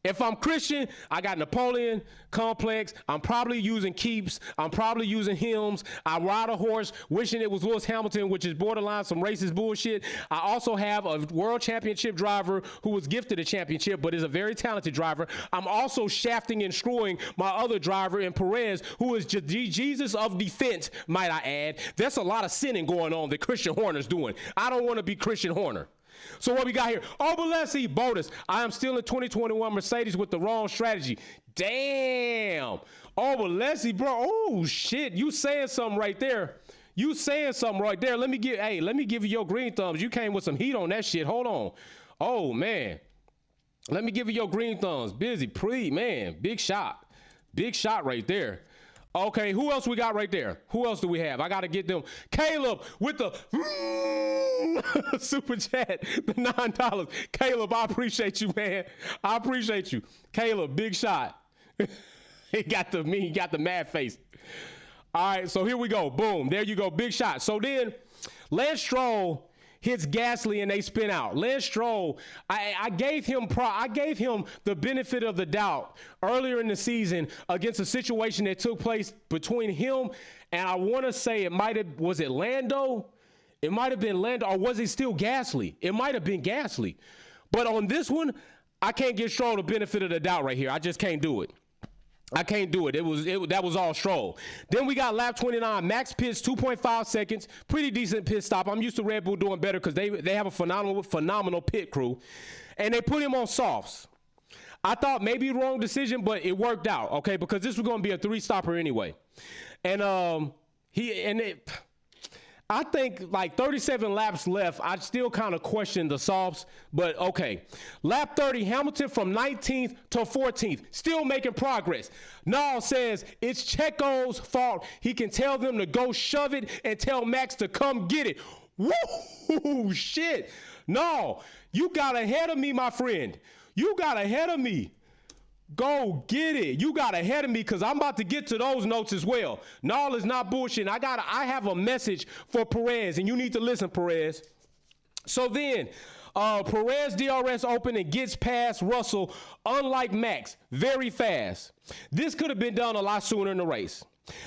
Speaker 1: If I'm Christian, I got Napoleon complex. I'm probably using keeps. I'm probably using hymns. I ride a horse wishing it was Lewis Hamilton, which is borderline some racist bullshit. I also have a world championship driver who was gifted a championship, but is a very talented driver. I'm also shafting and screwing my other driver in Perez, who is Jesus of defense, might I add. There's a lot of sinning going on that Christian Horner's doing. I don't want to be Christian Horner. So what we got here? Obalesi bonus. I am still in 2021 Mercedes with the wrong strategy. Damn. Obalesi, bro. Oh shit. You saying something right there. You saying something right there. Let me give you your green thumbs. You came with some heat on that shit. Hold on. Oh man. Let me give you your green thumbs. Busy man. Big shot. Big shot right there. Okay, who else we got right there? Who else do we have? I got to get them. Caleb with the super chat, the $9. Caleb, I appreciate you, man. I appreciate you. Caleb, big shot. He got the mad face. All right, so here we go. Boom. There you go. Big shot. So then Lance Stroll hits Gasly and they spin out. Lance Stroll, I gave him the benefit of the doubt earlier in the season against a situation that took place between him and I want to say was it Lando? It might have been Lando, or was it still Gasly? It might have been Gasly. But on this one, I can't give Stroll the benefit of the doubt right here. I just can't do it. I can't do it. That was all Stroll. Then we got lap 29. Max pits 2.5 seconds. Pretty decent pit stop. I'm used to Red Bull doing better because they have a phenomenal pit crew. And they put him on softs. I thought maybe wrong decision, but it worked out, okay? Because this was going to be a 3-stopper anyway. And I think like 37 laps left. I still kind of question the softs, but okay. Lap 30, Hamilton from 19th to 14th, still making progress. Nall says it's Checo's fault. He can tell them to go shove it and tell Max to come get it. Woo, shit. No, you got ahead of me, my friend. You got ahead of me. Go get it. You got ahead of me because I'm about to get to those notes as well. Nall is not bullshitting. I have a message for Perez, and you need to listen, Perez. So then, Perez DRS open and gets past Russell, unlike Max, very fast. This could have been done a lot sooner in the race.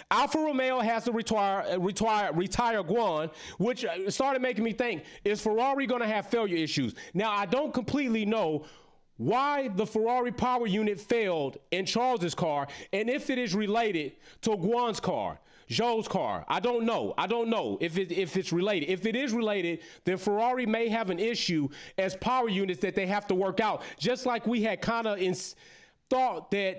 Speaker 1: Alfa Romeo has to retire Guan, which started making me think, is Ferrari going to have failure issues? Now, I don't completely know why the Ferrari power unit failed in Charles's car, and if it is related to Guan's car, Zhou's car. I don't know if it's related. If it is related, then Ferrari may have an issue as power units that they have to work out, just like we had kind of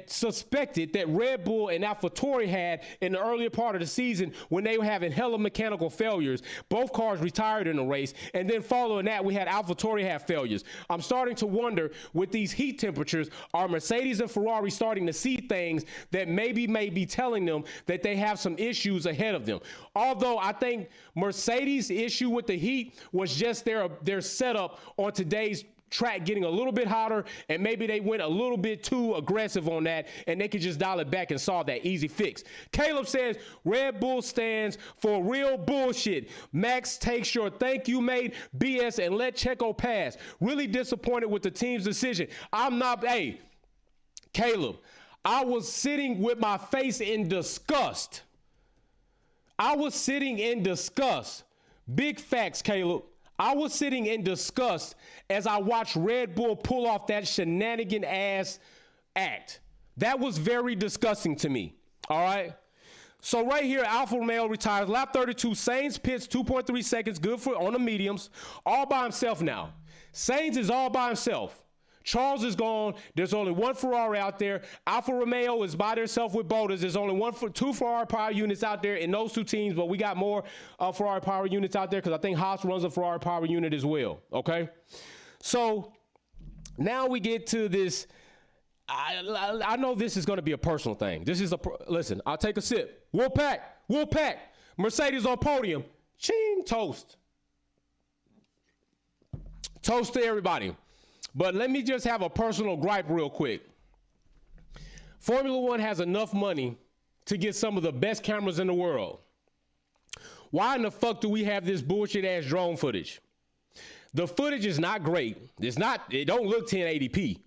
Speaker 1: suspected that Red Bull and AlphaTauri had in the earlier part of the season when they were having hella mechanical failures. Both cars retired in the race, and then following that, we had AlphaTauri have failures. I'm starting to wonder, with these heat temperatures, are Mercedes and Ferrari starting to see things that may be telling them that they have some issues ahead of them? Although I think Mercedes' issue with the heat was just their setup on today's track getting a little bit hotter, and maybe they went a little bit too aggressive on that, and they could just dial it back and solve that easy fix. Caleb says Red Bull stands for real bullshit. Max takes your thank you mate BS and let Checo pass. Really disappointed with the team's decision. Hey, Caleb, I was sitting with my face in disgust. Big facts, Caleb. I was sitting in disgust as I watched Red Bull pull off that shenanigan-ass act. That was very disgusting to me, all right? So right here, Alfa Romeo retires. Lap 32, Sainz pits 2.3 seconds, good for on the mediums, all by himself now. Sainz is all by himself. Charles is gone. There's only one Ferrari out there. Alfa Romeo is by themselves with Bottas. There's only two Ferrari power units out there in those two teams, but we got more Ferrari power units out there because I think Haas runs a Ferrari power unit as well, okay? So now we get to this. I know this is going to be a personal thing. Listen, I'll take a sip. Wolfpack. Mercedes on podium. Ching, toast. Toast to everybody. But let me just have a personal gripe real quick. Formula One has enough money to get some of the best cameras in the world. Why in the fuck do we have this bullshit ass drone footage? The footage is not great. It don't look 1080p.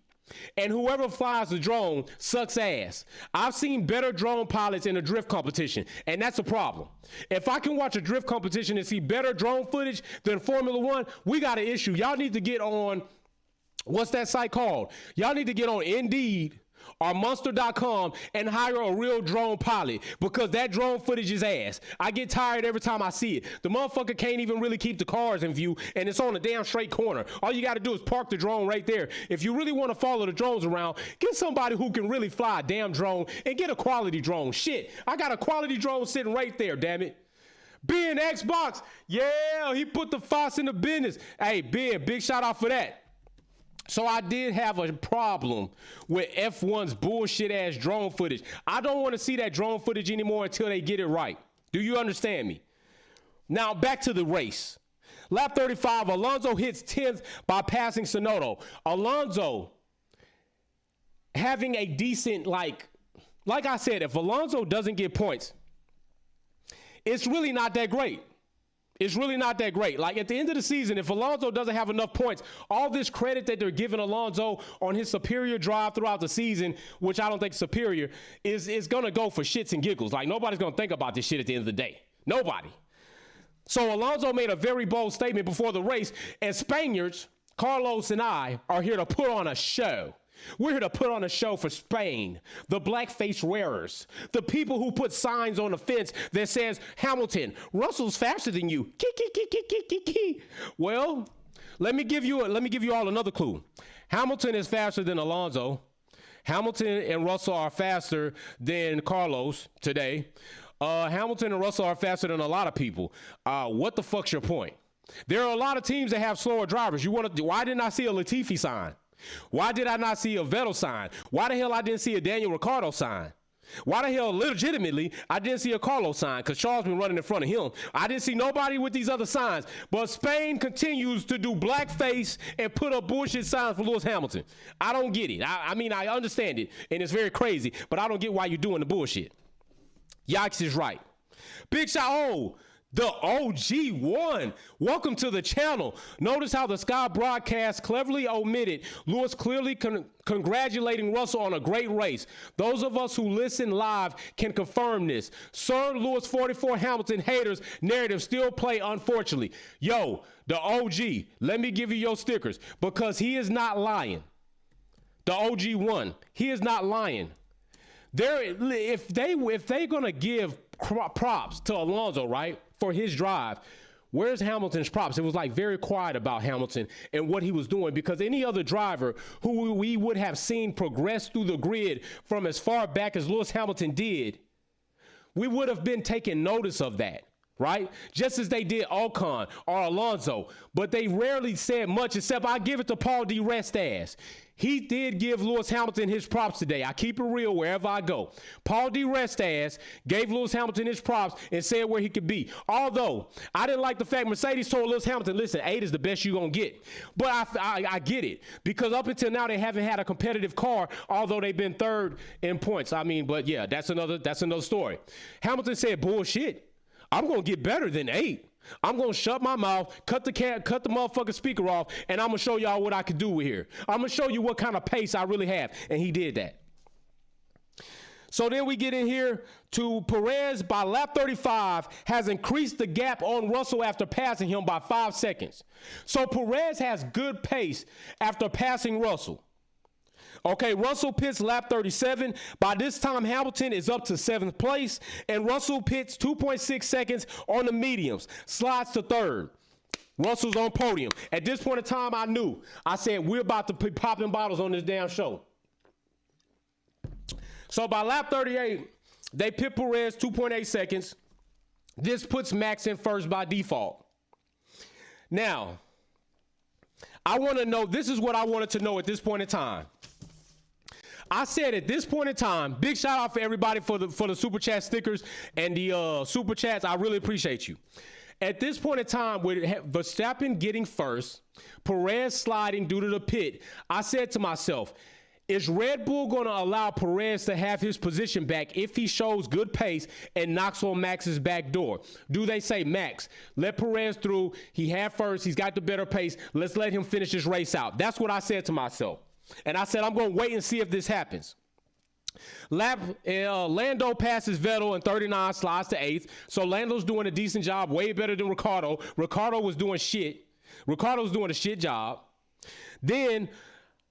Speaker 1: And whoever flies the drone sucks ass. I've seen better drone pilots in a drift competition, and that's a problem. If I can watch a drift competition and see better drone footage than Formula One, we got an issue. Y'all need to get on, what's that site called? Y'all need to get on Indeed or Monster.com and hire a real drone pilot, because that drone footage is ass. I get tired every time I see it. The motherfucker can't even really keep the cars in view, and it's on a damn straight corner. All you got to do is park the drone right there. If you really want to follow the drones around, get somebody who can really fly a damn drone and get a quality drone. Shit, I got a quality drone sitting right there, damn it. Ben Xbox, yeah, he put the Fox in the business. Hey, Ben, big shout out for that. So I did have a problem with F1's bullshit ass drone footage. I don't want to see that drone footage anymore until they get it right. Do you understand me? Now back to the race. Lap 35, Alonso hits 10th by passing Tsunoda. Alonso having a decent, like I said, if Alonso doesn't get points, it's really not that great. It's really not that great. Like at the end of the season, if Alonso doesn't have enough points, all this credit that they're giving Alonso on his superior drive throughout the season, which I don't think is superior, is going to go for shits and giggles. Like nobody's going to think about this shit at the end of the day. Nobody. So Alonso made a very bold statement before the race, and Spaniards, Carlos and I, are here to put on a show. We're here to put on a show for Spain, the blackface wearers, the people who put signs on the fence that says, Hamilton, Russell's faster than you. Well, let me give you all another clue. Hamilton is faster than Alonso. Hamilton and Russell are faster than Carlos today. Hamilton and Russell are faster than a lot of people. What the fuck's your point? There are a lot of teams that have slower drivers. Why didn't I see a Latifi sign? Why did I not see a Vettel sign? Why the hell I didn't see a Daniel Ricciardo sign? Why the hell, legitimately, I didn't see a Carlos sign because Charles been running in front of him. I didn't see nobody with these other signs. But Spain continues to do blackface and put up bullshit signs for Lewis Hamilton. I don't get it. I mean, I understand it, and it's very crazy, but I don't get why you're doing the bullshit. Yikes is right. Big shout, the OG won. Welcome to the channel. Notice how the Sky broadcast cleverly omitted Lewis clearly congratulating Russell on a great race. Those of us who listen live can confirm this. Sir Lewis 44 Hamilton haters narrative still play, unfortunately. Yo, the OG, let me give you your stickers because he is not lying. The OG won. He is not lying. If they're gonna give props to Alonso, right, for his drive, where's Hamilton's props? It was like very quiet about Hamilton and what he was doing, because any other driver who we would have seen progress through the grid from as far back as Lewis Hamilton did, we would have been taking notice of that, right? Just as they did Ocon or Alonso, but they rarely said much, except I give it to Paul D. Restaz. He did give Lewis Hamilton his props today. I keep it real wherever I go. Paul D. Restaz gave Lewis Hamilton his props and said where he could be. Although, I didn't like the fact Mercedes told Lewis Hamilton, listen, 8 is the best you're going to get. But I get it. Because up until now, they haven't had a competitive car, although they've been third in points. I mean, but yeah, that's another story. Hamilton said, bullshit. I'm going to get better than 8. I'm going to shut my mouth, cut the motherfucking speaker off, and I'm going to show y'all what I can do here. I'm going to show you what kind of pace I really have. And he did that. So then we get in here to Perez by lap 35 has increased the gap on Russell after passing him by 5 seconds. So Perez has good pace after passing Russell. Okay, Russell pits lap 37. By this time, Hamilton is up to 7th place, and Russell pits 2.6 seconds on the mediums, slides to 3rd. Russell's on podium. At this point in time, I said, we're about to be popping bottles on this damn show. So by lap 38, they pit Perez 2.8 seconds. This puts Max in first by default. Now, I want to know, this is what I wanted to know at this point in time. I said at this point in time, big shout out for everybody for the super chat stickers and the super chats. I really appreciate you. At this point in time, with Verstappen getting first, Perez sliding due to the pit, I said to myself, is Red Bull going to allow Perez to have his position back if he shows good pace and knocks on Max's back door? Do they say, Max, let Perez through. He had first. He's got the better pace. Let's let him finish his race out. That's what I said to myself. And I said, I'm going to wait and see if this happens. Lando passes Vettel in 39, slides to 8th. So Lando's doing a decent job, way better than Ricciardo. Ricciardo was doing shit. Ricciardo's doing a shit job. Then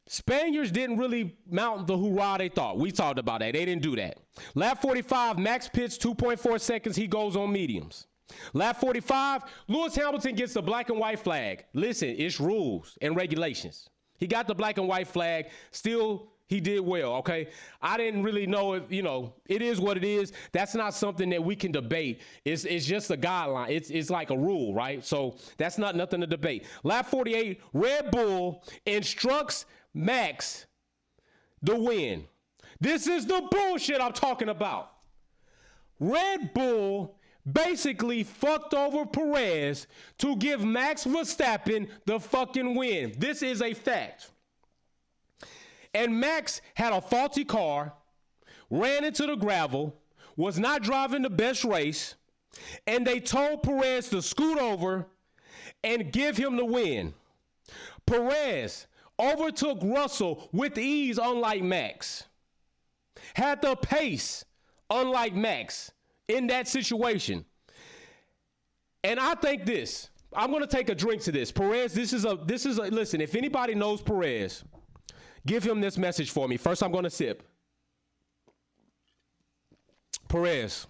Speaker 1: Spaniards didn't really mount the hoorah they thought. We talked about that. They didn't do that. Lap 45, Max pits 2.4 seconds. He goes on mediums. Lap 45, Lewis Hamilton gets the black and white flag. Listen, it's rules and regulations. He got the black and white flag. Still, he did well, okay? I didn't really know if, it is what it is. That's not something that we can debate. It's just a guideline. It's like a rule, right? So that's not nothing to debate. Lap 48, Red Bull instructs Max the win. This is the bullshit I'm talking about. Red Bull basically fucked over Perez to give Max Verstappen the fucking win. This is a fact. And Max had a faulty car, ran into the gravel, was not driving the best race, and they told Perez to scoot over and give him the win. Perez overtook Russell with ease, unlike Max. Had the pace, unlike Max, in that situation. And I think this. I'm going to take a drink to this. Perez, listen, if anybody knows Perez, give him this message for me. First, I'm going to sip. Perez,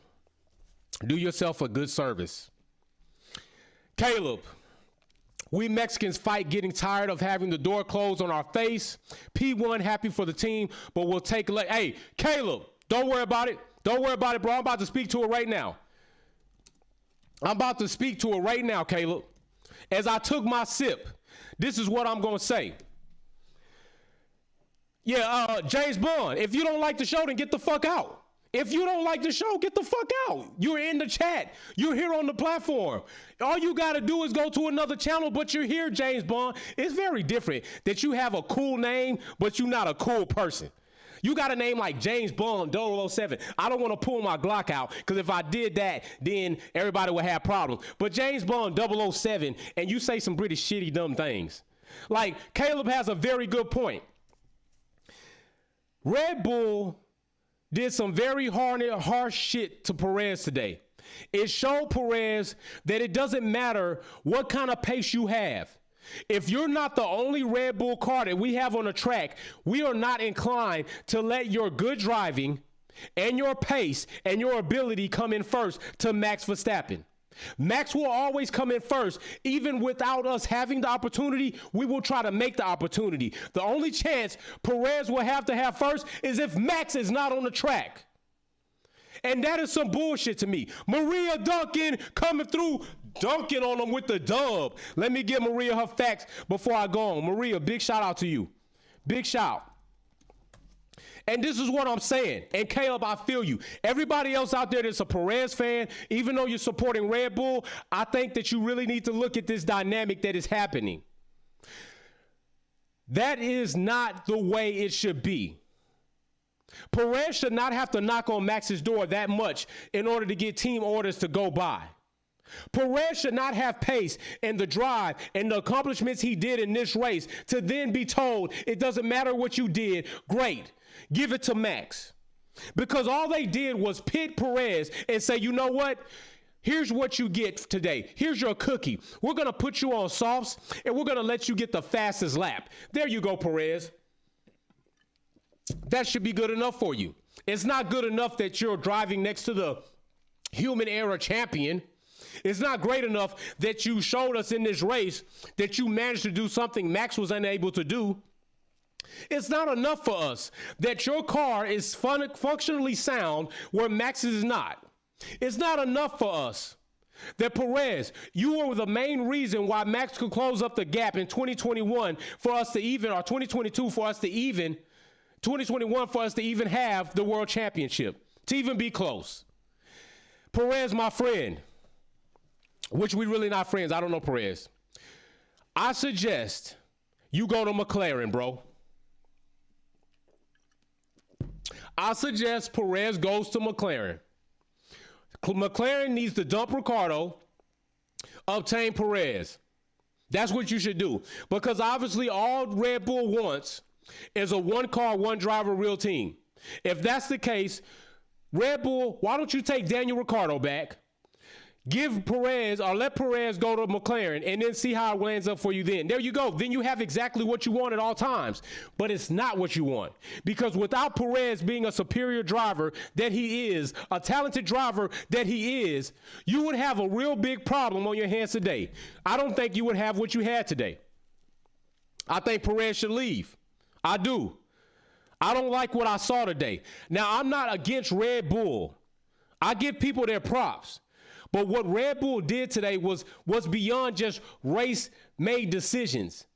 Speaker 1: do yourself a good service. Caleb, we Mexicans fight getting tired of having the door closed on our face. P1, happy for the team, but we'll take hey, Caleb, don't worry about it. Don't worry about it, bro. I'm about to speak to her right now. Caleb. As I took my sip, this is what I'm going to say. Yeah, James Bond, if you don't like the show, then get the fuck out. If you don't like the show, get the fuck out. You're in the chat. You're here on the platform. All you got to do is go to another channel, but you're here, James Bond. It's very different that you have a cool name, but you're not a cool person. You got a name like James Bond 007. I don't want to pull my Glock out, because if I did that, then everybody would have problems. But James Bond 007, and you say some pretty shitty, dumb things. Like, Caleb has a very good point. Red Bull did some very harsh shit to Perez today. It showed Perez that it doesn't matter what kind of pace you have. If you're not the only Red Bull car that we have on the track, we are not inclined to let your good driving and your pace and your ability come in first to Max Verstappen. Max will always come in first. Even without us having the opportunity, we will try to make the opportunity. The only chance Perez will have to have first is if Max is not on the track. And that is some bullshit to me. Maria Duncan coming through, dunking on them with the dub. Let me give Maria her facts before I go on. Maria, big shout out to you. Big shout. And this is what I'm saying. And Caleb, I feel you. Everybody else out there that's a Perez fan, even though you're supporting Red Bull, I think that you really need to look at this dynamic that is happening. That is not the way it should be. Perez should not have to knock on Max's door that much in order to get team orders to go by. Perez should not have pace and the drive and the accomplishments he did in this race to then be told it doesn't matter what you did, great, give it to Max. Because all they did was pit Perez and say, you know what? Here's what you get today. Here's your cookie. We're going to put you on softs and we're going to let you get the fastest lap. There you go, Perez. That should be good enough for you. It's not good enough that you're driving next to the human era champion. It's not great enough that you showed us in this race that you managed to do something Max was unable to do. It's not enough for us that your car is functionally sound where Max's is not. It's not enough for us that Perez, you were the main reason why Max could close up the gap in 2021 for us to even, or 2022 for us to even, 2021 for us to even have the world championship, to even be close. Perez, my friend, which we really not friends. I don't know Perez. I suggest you go to McLaren, bro. I suggest Perez goes to McLaren. McLaren needs to dump Ricciardo, obtain Perez. That's what you should do. Because obviously all Red Bull wants is a one car, one driver, real team. If that's the case, Red Bull, why don't you take Daniel Ricciardo back? Give Perez, or let Perez go to McLaren, and then see how it lands up for you then. There you go. Then you have exactly what you want at all times. But it's not what you want. Because without Perez being a superior driver that he is, a talented driver that he is, you would have a real big problem on your hands today. I don't think you would have what you had today. I think Perez should leave. I do. I don't like what I saw today. Now, I'm not against Red Bull. I give people their props. But what Red Bull did today was beyond just race-made decisions.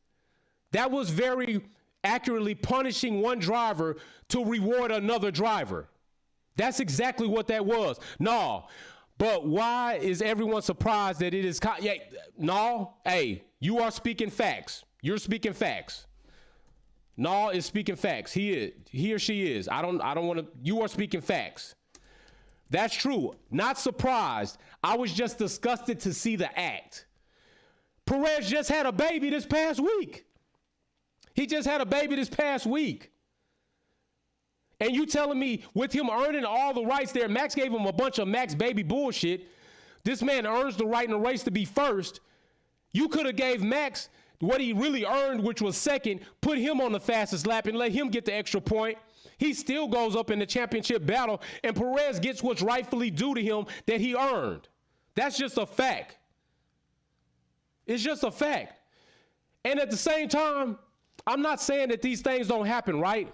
Speaker 1: That was very accurately punishing one driver to reward another driver. That's exactly what that was. No, but why is everyone surprised that it is? No, hey, you are speaking facts. You're speaking facts. No, is speaking facts. He or she is. I don't want to. You are speaking facts. That's true. Not surprised. I was just disgusted to see the act. Perez just had a baby this past week. He just had a baby this past week. And you telling me with him earning all the rights there, Max gave him a bunch of Max baby bullshit. This man earns the right in the race to be first. You could have gave Max what he really earned, which was second, put him on the fastest lap and let him get the extra point. He still goes up in the championship battle, and Perez gets what's rightfully due to him that he earned. That's just a fact. It's just a fact. And at the same time, I'm not saying that these things don't happen, right?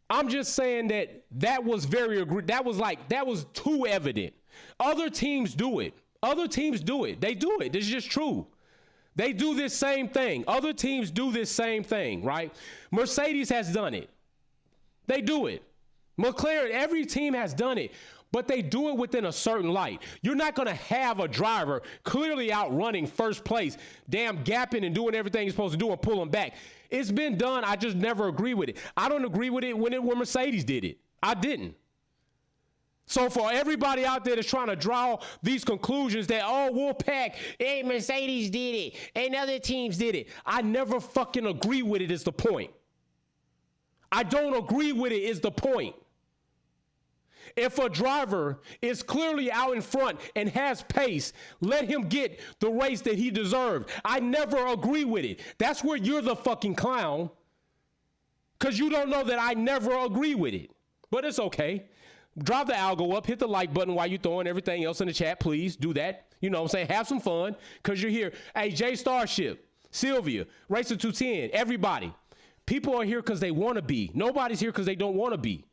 Speaker 1: I'm just saying that was that was too evident. Other teams do it. Other teams do it. They do it. It's just true. They do this same thing. Other teams do this same thing, right? Mercedes has done it. They do it. McLaren, every team has done it, but they do it within a certain light. You're not going to have a driver clearly outrunning first place, damn gapping and doing everything he's supposed to do and pulling back. It's been done. I just never agree with it. I don't agree with it when Mercedes did it. I didn't. So for everybody out there that's trying to draw these conclusions that, oh, Wolfpack, hey, Mercedes did it, and other teams did it, I never fucking agree with it is the point. I don't agree with it is the point. If a driver is clearly out in front and has pace, let him get the race that he deserved. I never agree with it. That's where you're the fucking clown, because you don't know that I never agree with it. But it's okay. Drop the algo up, hit the like button while you're throwing everything else in the chat. Please do that. You know what I'm saying? Have some fun, because you're here. Hey, Jay Starship, Sylvia, Racer 210, everybody. People are here because they want to be. Nobody's here because they don't want to be.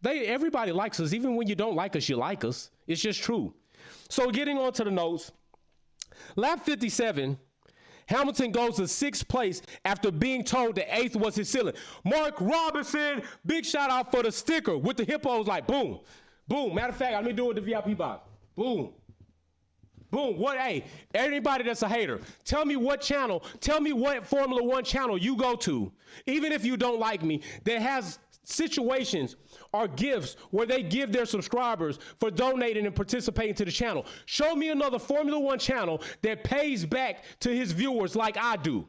Speaker 1: Everybody likes us. Even when you don't like us, you like us. It's just true. So getting on to the notes, lap 57, Hamilton goes to 6th place after being told that 8th was his ceiling. Mark Robinson, big shout out for the sticker with the hippos, like boom, boom. Matter of fact, let me do it with the VIP box. Boom. Boom. What? Hey, anybody that's a hater, tell me what channel, tell me what Formula One channel you go to, even if you don't like me, that has situations or gifts where they give their subscribers for donating and participating to the channel. Show me another Formula One channel that pays back to his viewers like I do.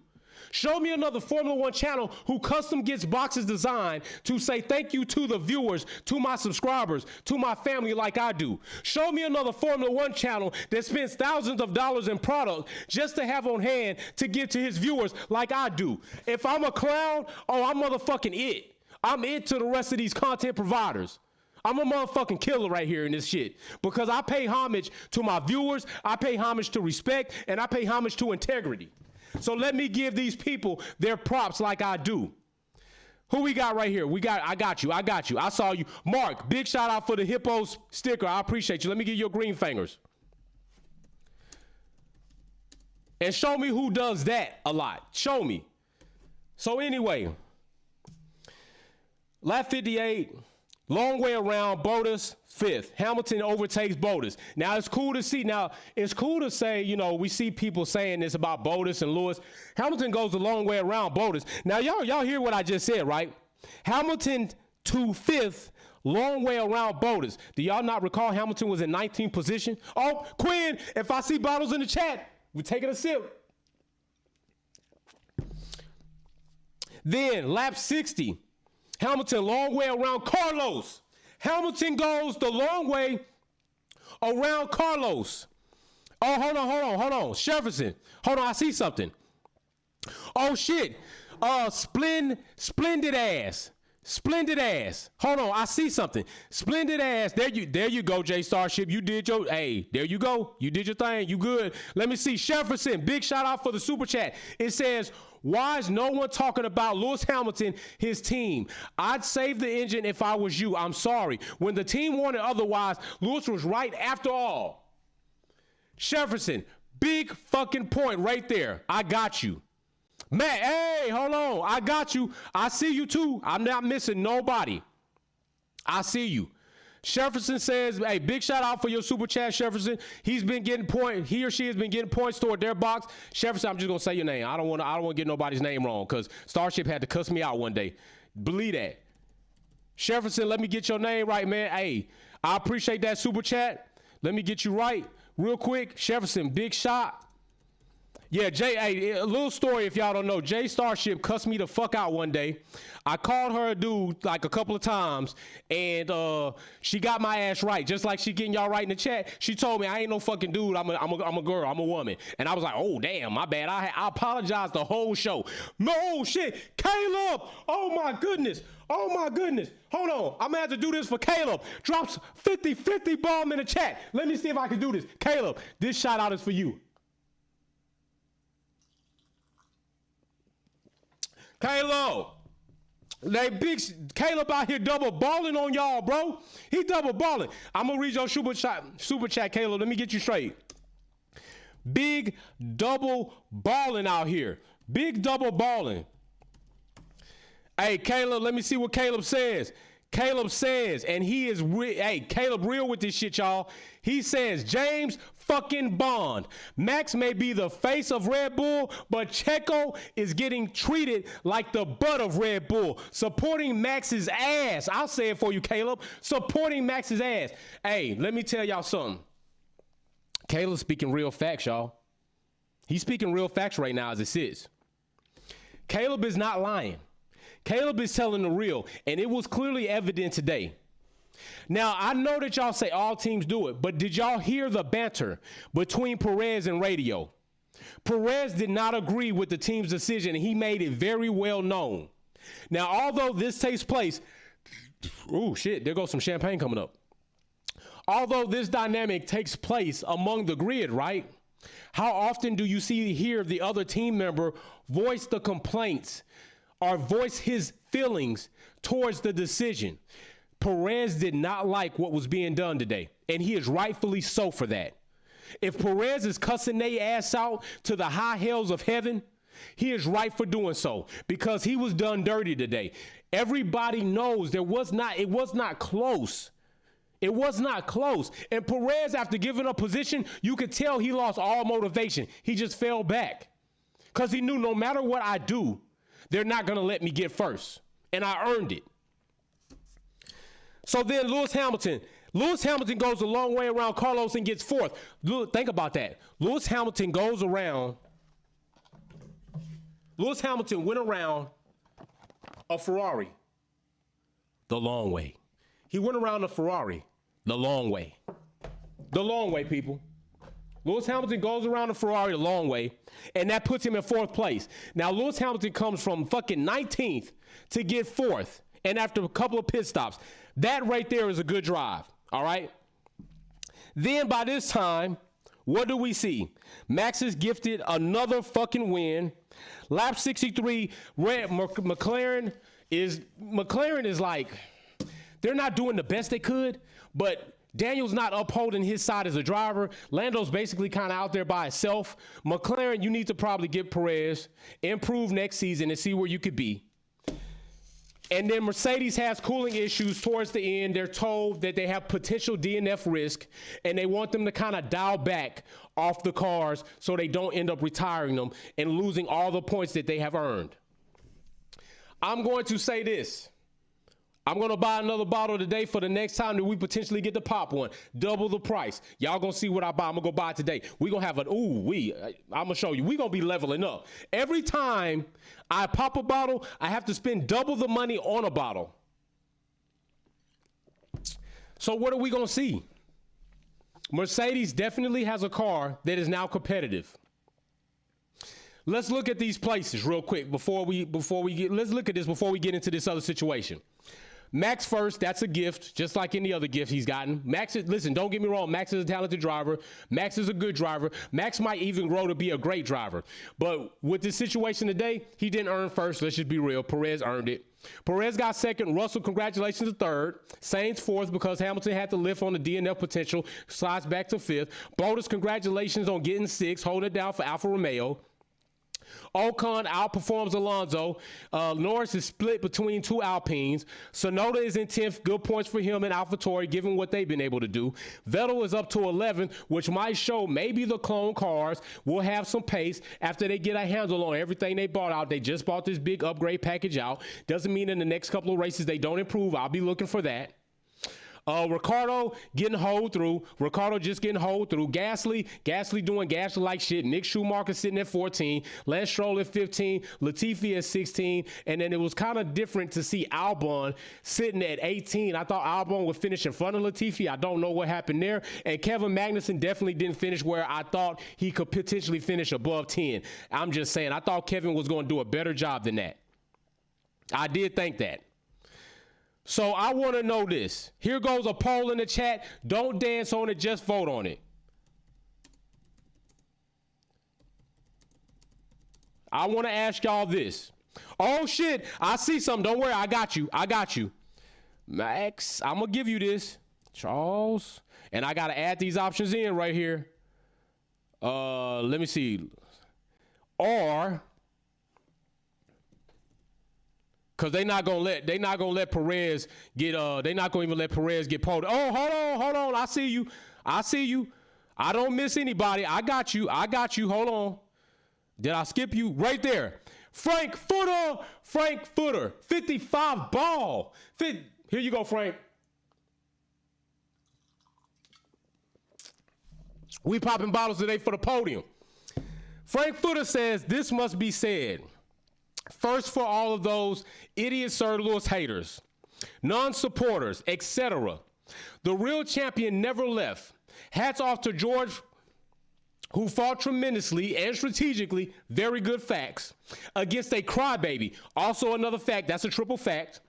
Speaker 1: Show me another Formula One channel who custom gets boxes designed to say thank you to the viewers, to my subscribers, to my family like I do. Show me another Formula One channel that spends thousands of dollars in product just to have on hand to give to his viewers like I do. If I'm a clown, oh, I'm motherfucking it. I'm it to the rest of these content providers. I'm a motherfucking killer right here in this shit, because I pay homage to my viewers, I pay homage to respect, and I pay homage to integrity. So let me give these people their props like I do. Who we got right here? I got you. I saw you. Mark, big shout out for the hippos sticker. I appreciate you. Let me give you your green fingers. And show me who does that a lot. Show me. So anyway, lap 58, long way around, Bottas 5th. Hamilton overtakes Bottas. Now, it's cool to see. Now, it's cool to say, you know, we see people saying this about Bottas and Lewis. Hamilton goes a long way around Bottas. Now, y'all hear what I just said, right? Hamilton to 5th, long way around Bottas. Do y'all not recall Hamilton was in 19th position? Oh, Quinn, if I see bottles in the chat, we're taking a sip. Then, lap 60. Hamilton, long way around Carlos. Hamilton goes the long way around Carlos. Oh, hold on. Jefferson. Hold on, I see something. Oh, shit. Splendid ass. Hold on, I see something. Splendid ass. There you go, Jay Starship. You did your, hey, there you go. You did your thing. You good. Let me see. Jefferson, big shout out for the super chat. It says, why is no one talking about Lewis Hamilton, his team? I'd save the engine if I was you. I'm sorry. When the team wanted otherwise, Lewis was right after all. Jefferson, big fucking point right there. I got you. Matt, hey, hold on. I got you. I see you too. I'm not missing nobody. I see you. Jefferson says, hey, big shout out for your super chat, Jefferson. He's been getting points. He or she has been getting points toward their box. Jefferson, I'm just gonna say your name. I don't want to get nobody's name wrong, because Starship had to cuss me out one day. Believe that. Jefferson, let me get your name right, man. Hey, I appreciate that super chat. Let me get you right real quick. Jefferson, big shot. Yeah, Jay, hey, a little story if y'all don't know. Jay Starship cussed me the fuck out one day. I called her a dude like a couple of times, and she got my ass right. Just like she getting y'all right in the chat. She told me I ain't no fucking dude. I'm a girl. I'm a woman. And I was like, oh, damn, my bad. I apologize the whole show. No shit. Caleb. Oh, my goodness. Oh, my goodness. Hold on. I'm going to have to do this for Caleb. Drops 50-50 bomb in the chat. Let me see if I can do this. Caleb, this shout out is for you. Caleb, Caleb out here double balling on y'all, bro. He double balling. I'm gonna read your super chat, Caleb. Let me get you straight. Big double balling out here. Big double balling. Hey, Caleb, let me see what Caleb says. Caleb says, and he is, hey, Caleb real with this shit, y'all. He says, James fucking Bond. Max may be the face of Red Bull, but Checo is getting treated like the butt of Red Bull. Supporting Max's ass. I'll say it for you, Caleb. Supporting Max's ass. Hey, let me tell y'all something. Caleb's speaking real facts, y'all. He's speaking real facts right now as it sits. Caleb is not lying. Caleb is telling the real, and it was clearly evident today. Now, I know that y'all say all teams do it, but did y'all hear the banter between Perez and radio? Perez did not agree with the team's decision, and he made it very well known. Now, although this takes place, oh shit, there goes some champagne coming up. Although this dynamic takes place among the grid, right? How often do you hear the other team member voice the complaints or voice his feelings towards the decision? Perez did not like what was being done today, and he is rightfully so for that. If Perez is cussing their ass out to the high hells of heaven, he is right for doing so because he was done dirty today. Everybody knows it was not close. It was not close. And Perez, after giving up position, you could tell he lost all motivation. He just fell back because he knew no matter what I do, they're not going to let me get first. And I earned it. So then Lewis Hamilton goes a long way around Carlos and gets fourth. Think about that. Lewis Hamilton went around a Ferrari the long way. He went around a Ferrari the long way. The long way, people. Lewis Hamilton goes around a Ferrari the long way, and that puts him in fourth place. Now, Lewis Hamilton comes from fucking 19th to get fourth, and after a couple of pit stops. That right there is a good drive, all right? Then by this time, what do we see? Max is gifted another fucking win. Lap 63, McLaren is like, they're not doing the best they could, but Daniel's not upholding his side as a driver. Lando's basically kind of out there by himself. McLaren, you need to probably get Perez, improve next season, and see where you could be. And then Mercedes has cooling issues towards the end. They're told that they have potential DNF risk, and they want them to kind of dial back off the cars so they don't end up retiring them and losing all the points that they have earned. I'm going to say this. I'm going to buy another bottle today for the next time that we potentially get to pop one. Double the price. Y'all going to see what I buy. I'm going to go buy it today. We're going to have I'm going to show you. We're going to be leveling up. Every time I pop a bottle, I have to spend double the money on a bottle. So what are we going to see? Mercedes definitely has a car that is now competitive. Let's look at these places real quick let's look at this before we get into this other situation. Max first, that's a gift, just like any other gift he's gotten. Listen, don't get me wrong, Max is a talented driver. Max is a good driver. Max might even grow to be a great driver. But with this situation today, he didn't earn first. Let's just be real. Perez earned it. Perez got second. Russell, congratulations, to third. Sainz fourth because Hamilton had to lift on the DNF potential. Slides back to fifth. Bottas, congratulations on getting sixth, holding it down for Alfa Romeo. Ocon outperforms Alonso. Norris is split between two Alpines. Sonoda is in 10th. Good points for him and AlphaTauri, given what they've been able to do. Vettel is up to 11th, which might show maybe the clone cars will have some pace after they get a handle on everything they bought out. They just bought this big upgrade package out. Doesn't mean in the next couple of races they don't improve. I'll be looking for that. Ricardo getting holed through. Ricardo just getting holed through. Gasly doing Gasly-like shit. Nick Schumacher sitting at 14. Lance Stroll at 15. Latifi at 16. And then it was kind of different to see Albon sitting at 18. I thought Albon would finish in front of Latifi. I don't know what happened there. And Kevin Magnussen definitely didn't finish where I thought he could potentially finish above 10. I'm just saying, I thought Kevin was going to do a better job than that. I did think that. So I want to know this. Here goes a poll in the chat. Don't dance on it, just vote on it. I want to ask y'all this. Oh shit, I see something. Don't worry, I got you. Max, I'm going to give you this. Charles, and I got to add these options in right here. Let me see. Or because they're not gonna let Perez get they're not gonna even let Perez get pulled. Oh, hold on. I see you. I don't miss anybody. I got you. Hold on. Did I skip you? Right there. Frank Footer. 55 ball. Here you go, Frank. We popping bottles today for the podium. Frank Footer says this must be said. First, for all of those idiot Sir Lewis haters, non-supporters, etc. The real champion never left. Hats off to George, who fought tremendously and strategically, very good facts, against a crybaby. Also another fact, that's a triple fact.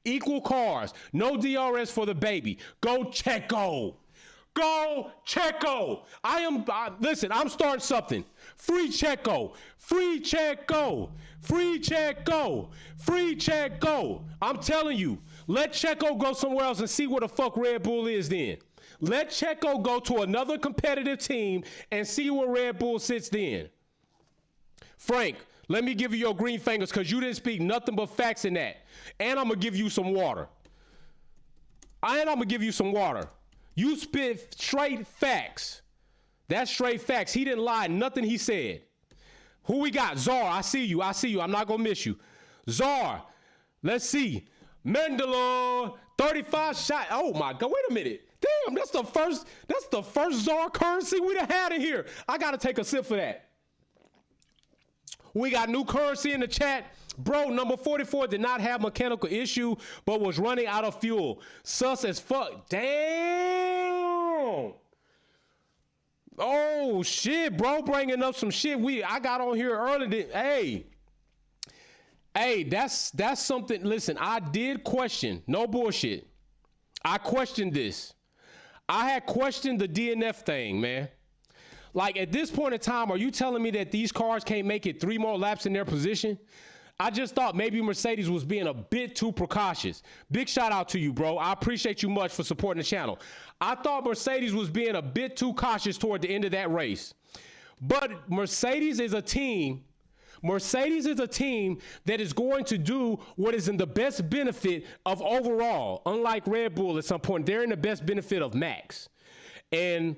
Speaker 1: Equal cars, no DRS for the baby. Go Checo. Go Checo. Listen, I'm starting something. Free Checo. I'm telling you, let Checo go somewhere else and see where the fuck Red Bull is then. Let Checo go to another competitive team and see where Red Bull sits then. Frank, let me give you your green fingers because you didn't speak nothing but facts in that. And I'm going to give you some water. You spit straight facts. That's straight facts. He didn't lie. Nothing he said. Who we got? Czar. I see you. I'm not going to miss you. Czar. Let's see. Mandalore. 35 shot. Oh, my God. Wait a minute. Damn, that's the first Czar currency we done had in here. I got to take a sip for that. We got new currency in the chat. Bro, number 44 did not have mechanical issue, but was running out of fuel. Sus as fuck. Damn. Oh, shit, bro. Bringing up some shit I got on here early. Hey, that's something. Listen, I did question. No bullshit. I questioned this. I had questioned the DNF thing, man. Like, at this point in time, are you telling me that these cars can't make it 3 more laps in their position? I just thought maybe Mercedes was being a bit too precautious. Big shout out to you, bro. I appreciate you much for supporting the channel. I thought Mercedes was being a bit too cautious toward the end of that race. But Mercedes is a team that is going to do what is in the best benefit of overall. Unlike Red Bull at some point, they're in the best benefit of Max. And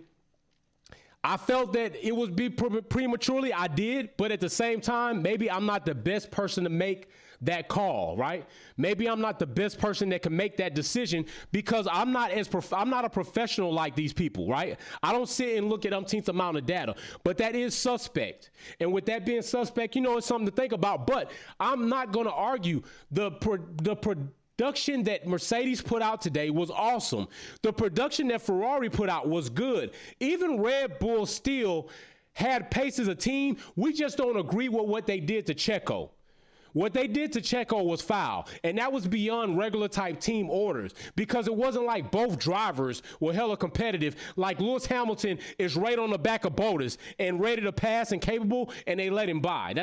Speaker 1: I felt that it would be prematurely. I did, but at the same time, maybe I'm not the best person to make that call, right? Maybe I'm not the best person that can make that decision because I'm not a professional like these people, right? I don't sit and look at umpteenth amount of data, but that is suspect. And with that being suspect, it's something to think about. But I'm not going to argue the production that Mercedes put out today was awesome. The production that Ferrari put out was good. Even Red Bull still had pace as a team. We just don't agree with what they did to Checo. What they did to Checo was foul, and that was beyond regular type team orders because it wasn't like both drivers were hella competitive. Like Lewis Hamilton is right on the back of Bottas and ready to pass and capable, and they let him by.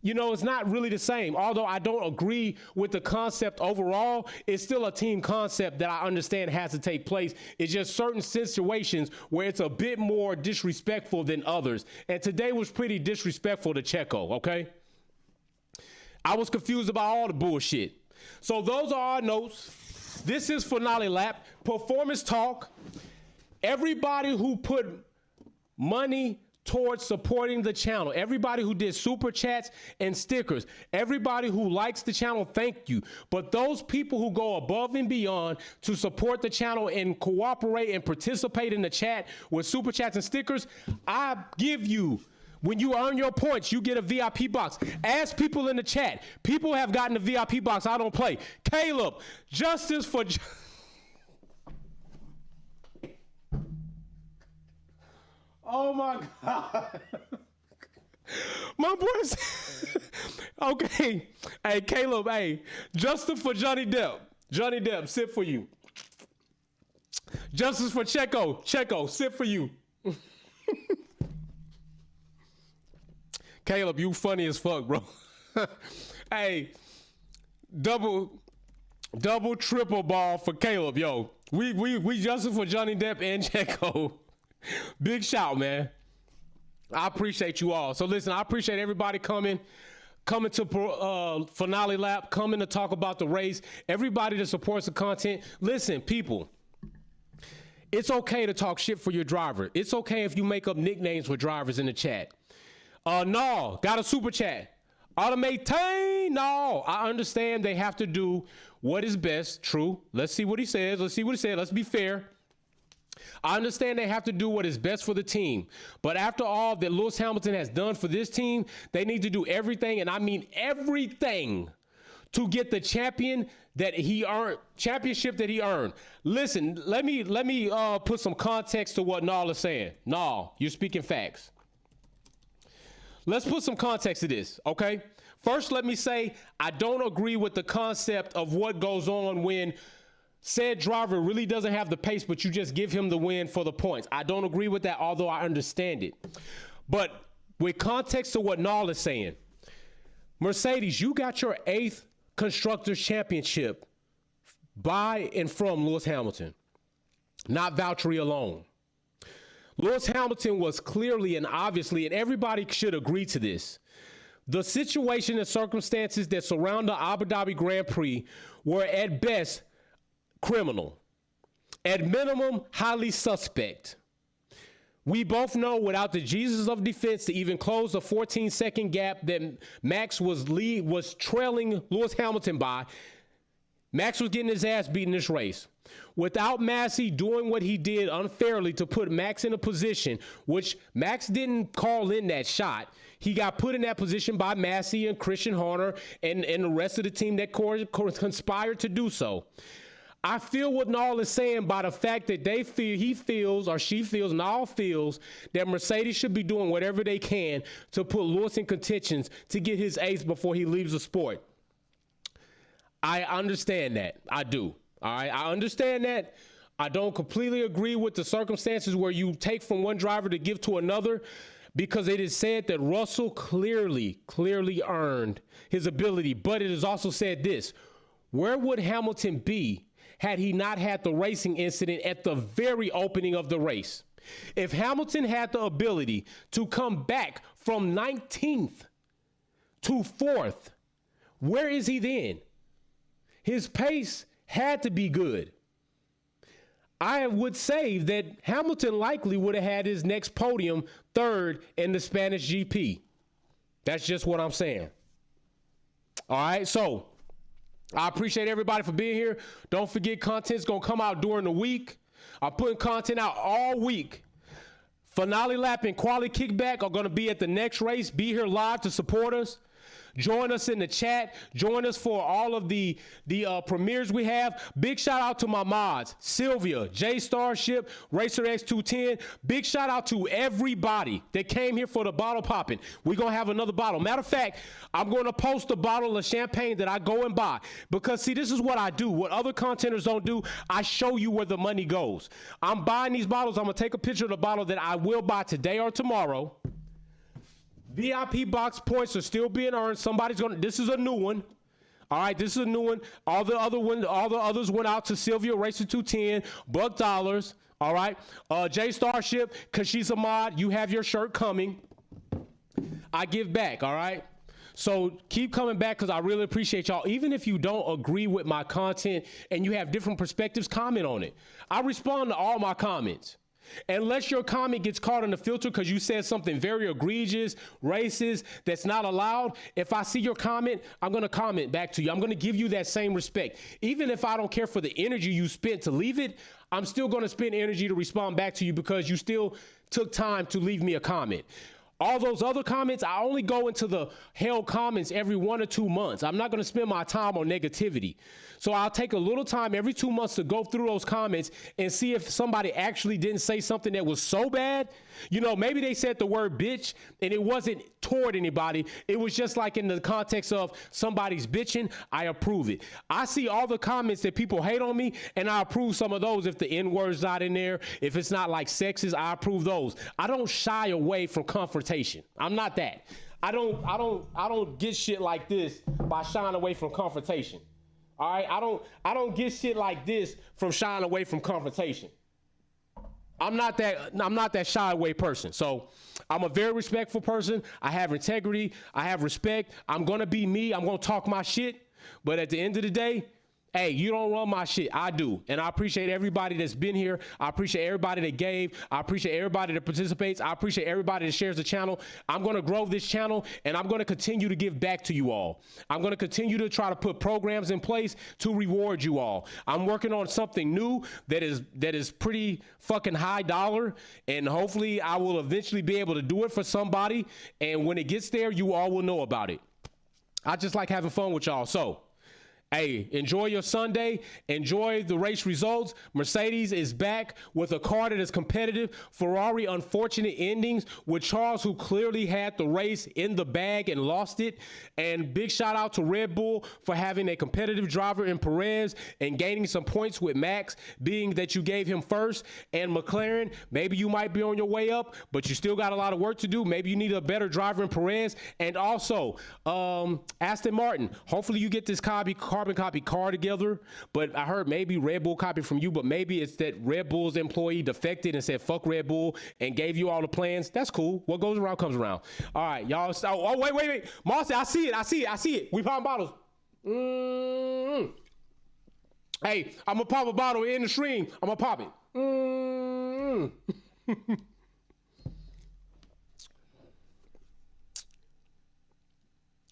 Speaker 1: you know, it's not really the same. Although I don't agree with the concept overall, it's still a team concept that I understand has to take place. It's just certain situations where it's a bit more disrespectful than others. And today was pretty disrespectful to Checo, okay? I was confused about all the bullshit. So those are our notes. This is finale lap. Performance talk. Everybody who put money towards supporting the channel, everybody who did super chats and stickers, everybody who likes the channel, thank you. But those people who go above and beyond to support the channel and cooperate and participate in the chat with super chats and stickers, I give you, when you earn your points, you get a VIP box. Ask people in the chat. People have gotten the VIP box. I don't play. Caleb, justice for... Oh my God. My boy. Okay. Hey, Caleb, hey, justice for Johnny Depp. Johnny Depp, sit for you. Justice for Checo. Checo, sit for you. Caleb, you funny as fuck, bro. Hey, double, triple ball for Caleb, yo. We justice for Johnny Depp and Checo. Big shout, man. I appreciate you all. So listen, I appreciate everybody coming to finale lap, coming to talk about the race. Everybody that supports the content. Listen, people, it's okay to talk shit for your driver. It's okay if you make up nicknames for drivers in the chat. No, got a super chat. Automate, no, I understand they have to do what is best. True. Let's see what he says. Let's be fair. I understand they have to do what is best for the team. But after all that Lewis Hamilton has done for this team, they need to do everything, and I mean everything, to get the championship that he earned. Listen, let me put some context to what Nall is saying. Nall, you're speaking facts. Let's put some context to this, okay? First, let me say I don't agree with the concept of what goes on when said driver really doesn't have the pace, but you just give him the win for the points. I don't agree with that, although I understand it. But with context to what Nall is saying, Mercedes, you got your 8th Constructors' Championship by and from Lewis Hamilton, not Valtteri alone. Lewis Hamilton was clearly and obviously, and everybody should agree to this, the situation and circumstances that surround the Abu Dhabi Grand Prix were at best criminal, at minimum highly suspect. We both know without the Jesus of defense to even close the 14-second gap that Max was trailing Lewis Hamilton by, Max was getting his ass beat in this race. Without Massey doing what he did unfairly to put Max in a position, which Max didn't call in that shot, he got put in that position by Massey and Christian Horner and the rest of the team that conspired to do so. I feel what Nall is saying by the fact that he feels Nall feels that Mercedes should be doing whatever they can to put Lewis in contentions to get his 8th before he leaves the sport. I understand that. I do. All right. I understand that. I don't completely agree with the circumstances where you take from one driver to give to another, because it is said that Russell clearly earned his ability. But it is also said this: where would Hamilton be had he not had the racing incident at the very opening of the race? If Hamilton had the ability to come back from 19th to 4th, where is he then? His pace had to be good. I would say that Hamilton likely would have had his next podium 3rd in the Spanish GP. That's just what I'm saying. All right, so I appreciate everybody for being here. Don't forget, content's going to come out during the week. I'm putting content out all week. Finale lap and quality kickback are going to be at the next race. Be here live to support us. Join us in the chat. Join us for all of the premieres we have. Big shout out to my mods, Sylvia, J Starship, Racer X210. Big shout out to everybody that came here for the bottle popping. We're going to have another bottle. Matter of fact, I'm going to post a bottle of champagne that I go and buy. Because, see, this is what I do. What other contenders don't do, I show you where the money goes. I'm buying these bottles. I'm going to take a picture of the bottle that I will buy today or tomorrow. VIP box points are still being earned. This is a new one. All right, this is a new one. All the others went out to Sylvia Racer 210, Buck Dollars. All right, Jay Starship, cause she's a mod. You have your shirt coming. I give back. All right. So keep coming back because I really appreciate y'all. Even if you don't agree with my content and you have different perspectives, comment on it. I respond to all my comments. Unless your comment gets caught in the filter because you said something very egregious, racist, that's not allowed, if I see your comment, I'm going to comment back to you. I'm going to give you that same respect. Even if I don't care for the energy you spent to leave it, I'm still going to spend energy to respond back to you because you still took time to leave me a comment. All those other comments, I only go into the held comments every 1 or 2 months. I'm not going to spend my time on negativity. So I'll take a little time every 2 months to go through those comments and see if somebody actually didn't say something that was so bad. You know, maybe they said the word bitch and it wasn't toward anybody. It was just like in the context of somebody's bitching. I approve it. I see all the comments that people hate on me and I approve some of those. If the N-word's not in there, if it's not like sexist, I approve those. I don't shy away from confrontation. I'm not that. I don't get shit like this by shying away from confrontation. All right, I don't get shit like this from shying away from confrontation. I'm not that shy away person. So I'm a very respectful person. I have integrity. I have respect. I'm gonna be me. I'm gonna talk my shit. But at the end of the day, hey, you don't run my shit. I do. And I appreciate everybody that's been here. I appreciate everybody that gave. I appreciate everybody that participates. I appreciate everybody that shares the channel. I'm going to grow this channel and I'm going to continue to give back to you all. I'm going to continue to try to put programs in place to reward you all. I'm working on something new that is pretty fucking high dollar. And hopefully I will eventually be able to do it for somebody. And when it gets there, you all will know about it. I just like having fun with y'all. So, hey, enjoy your Sunday. Enjoy the race results. Mercedes is back with a car that is competitive. Ferrari, unfortunate endings with Charles, who clearly had the race in the bag and lost it. And big shout out to Red Bull for having a competitive driver in Perez and gaining some points with Max, being that you gave him first. And McLaren, maybe you might be on your way up, but you still got a lot of work to do. Maybe you need a better driver in Perez. And also, Aston Martin, hopefully you get this carbon copy car together, but I heard maybe Red Bull copied from you, but maybe it's that Red Bull's employee defected and said fuck Red Bull and gave you all the plans. That's cool. What goes around comes around. All right, y'all. Oh, wait. Marcy, I see it. We popping bottles. Hey, I'm gonna pop a bottle in the stream. I'm gonna pop it.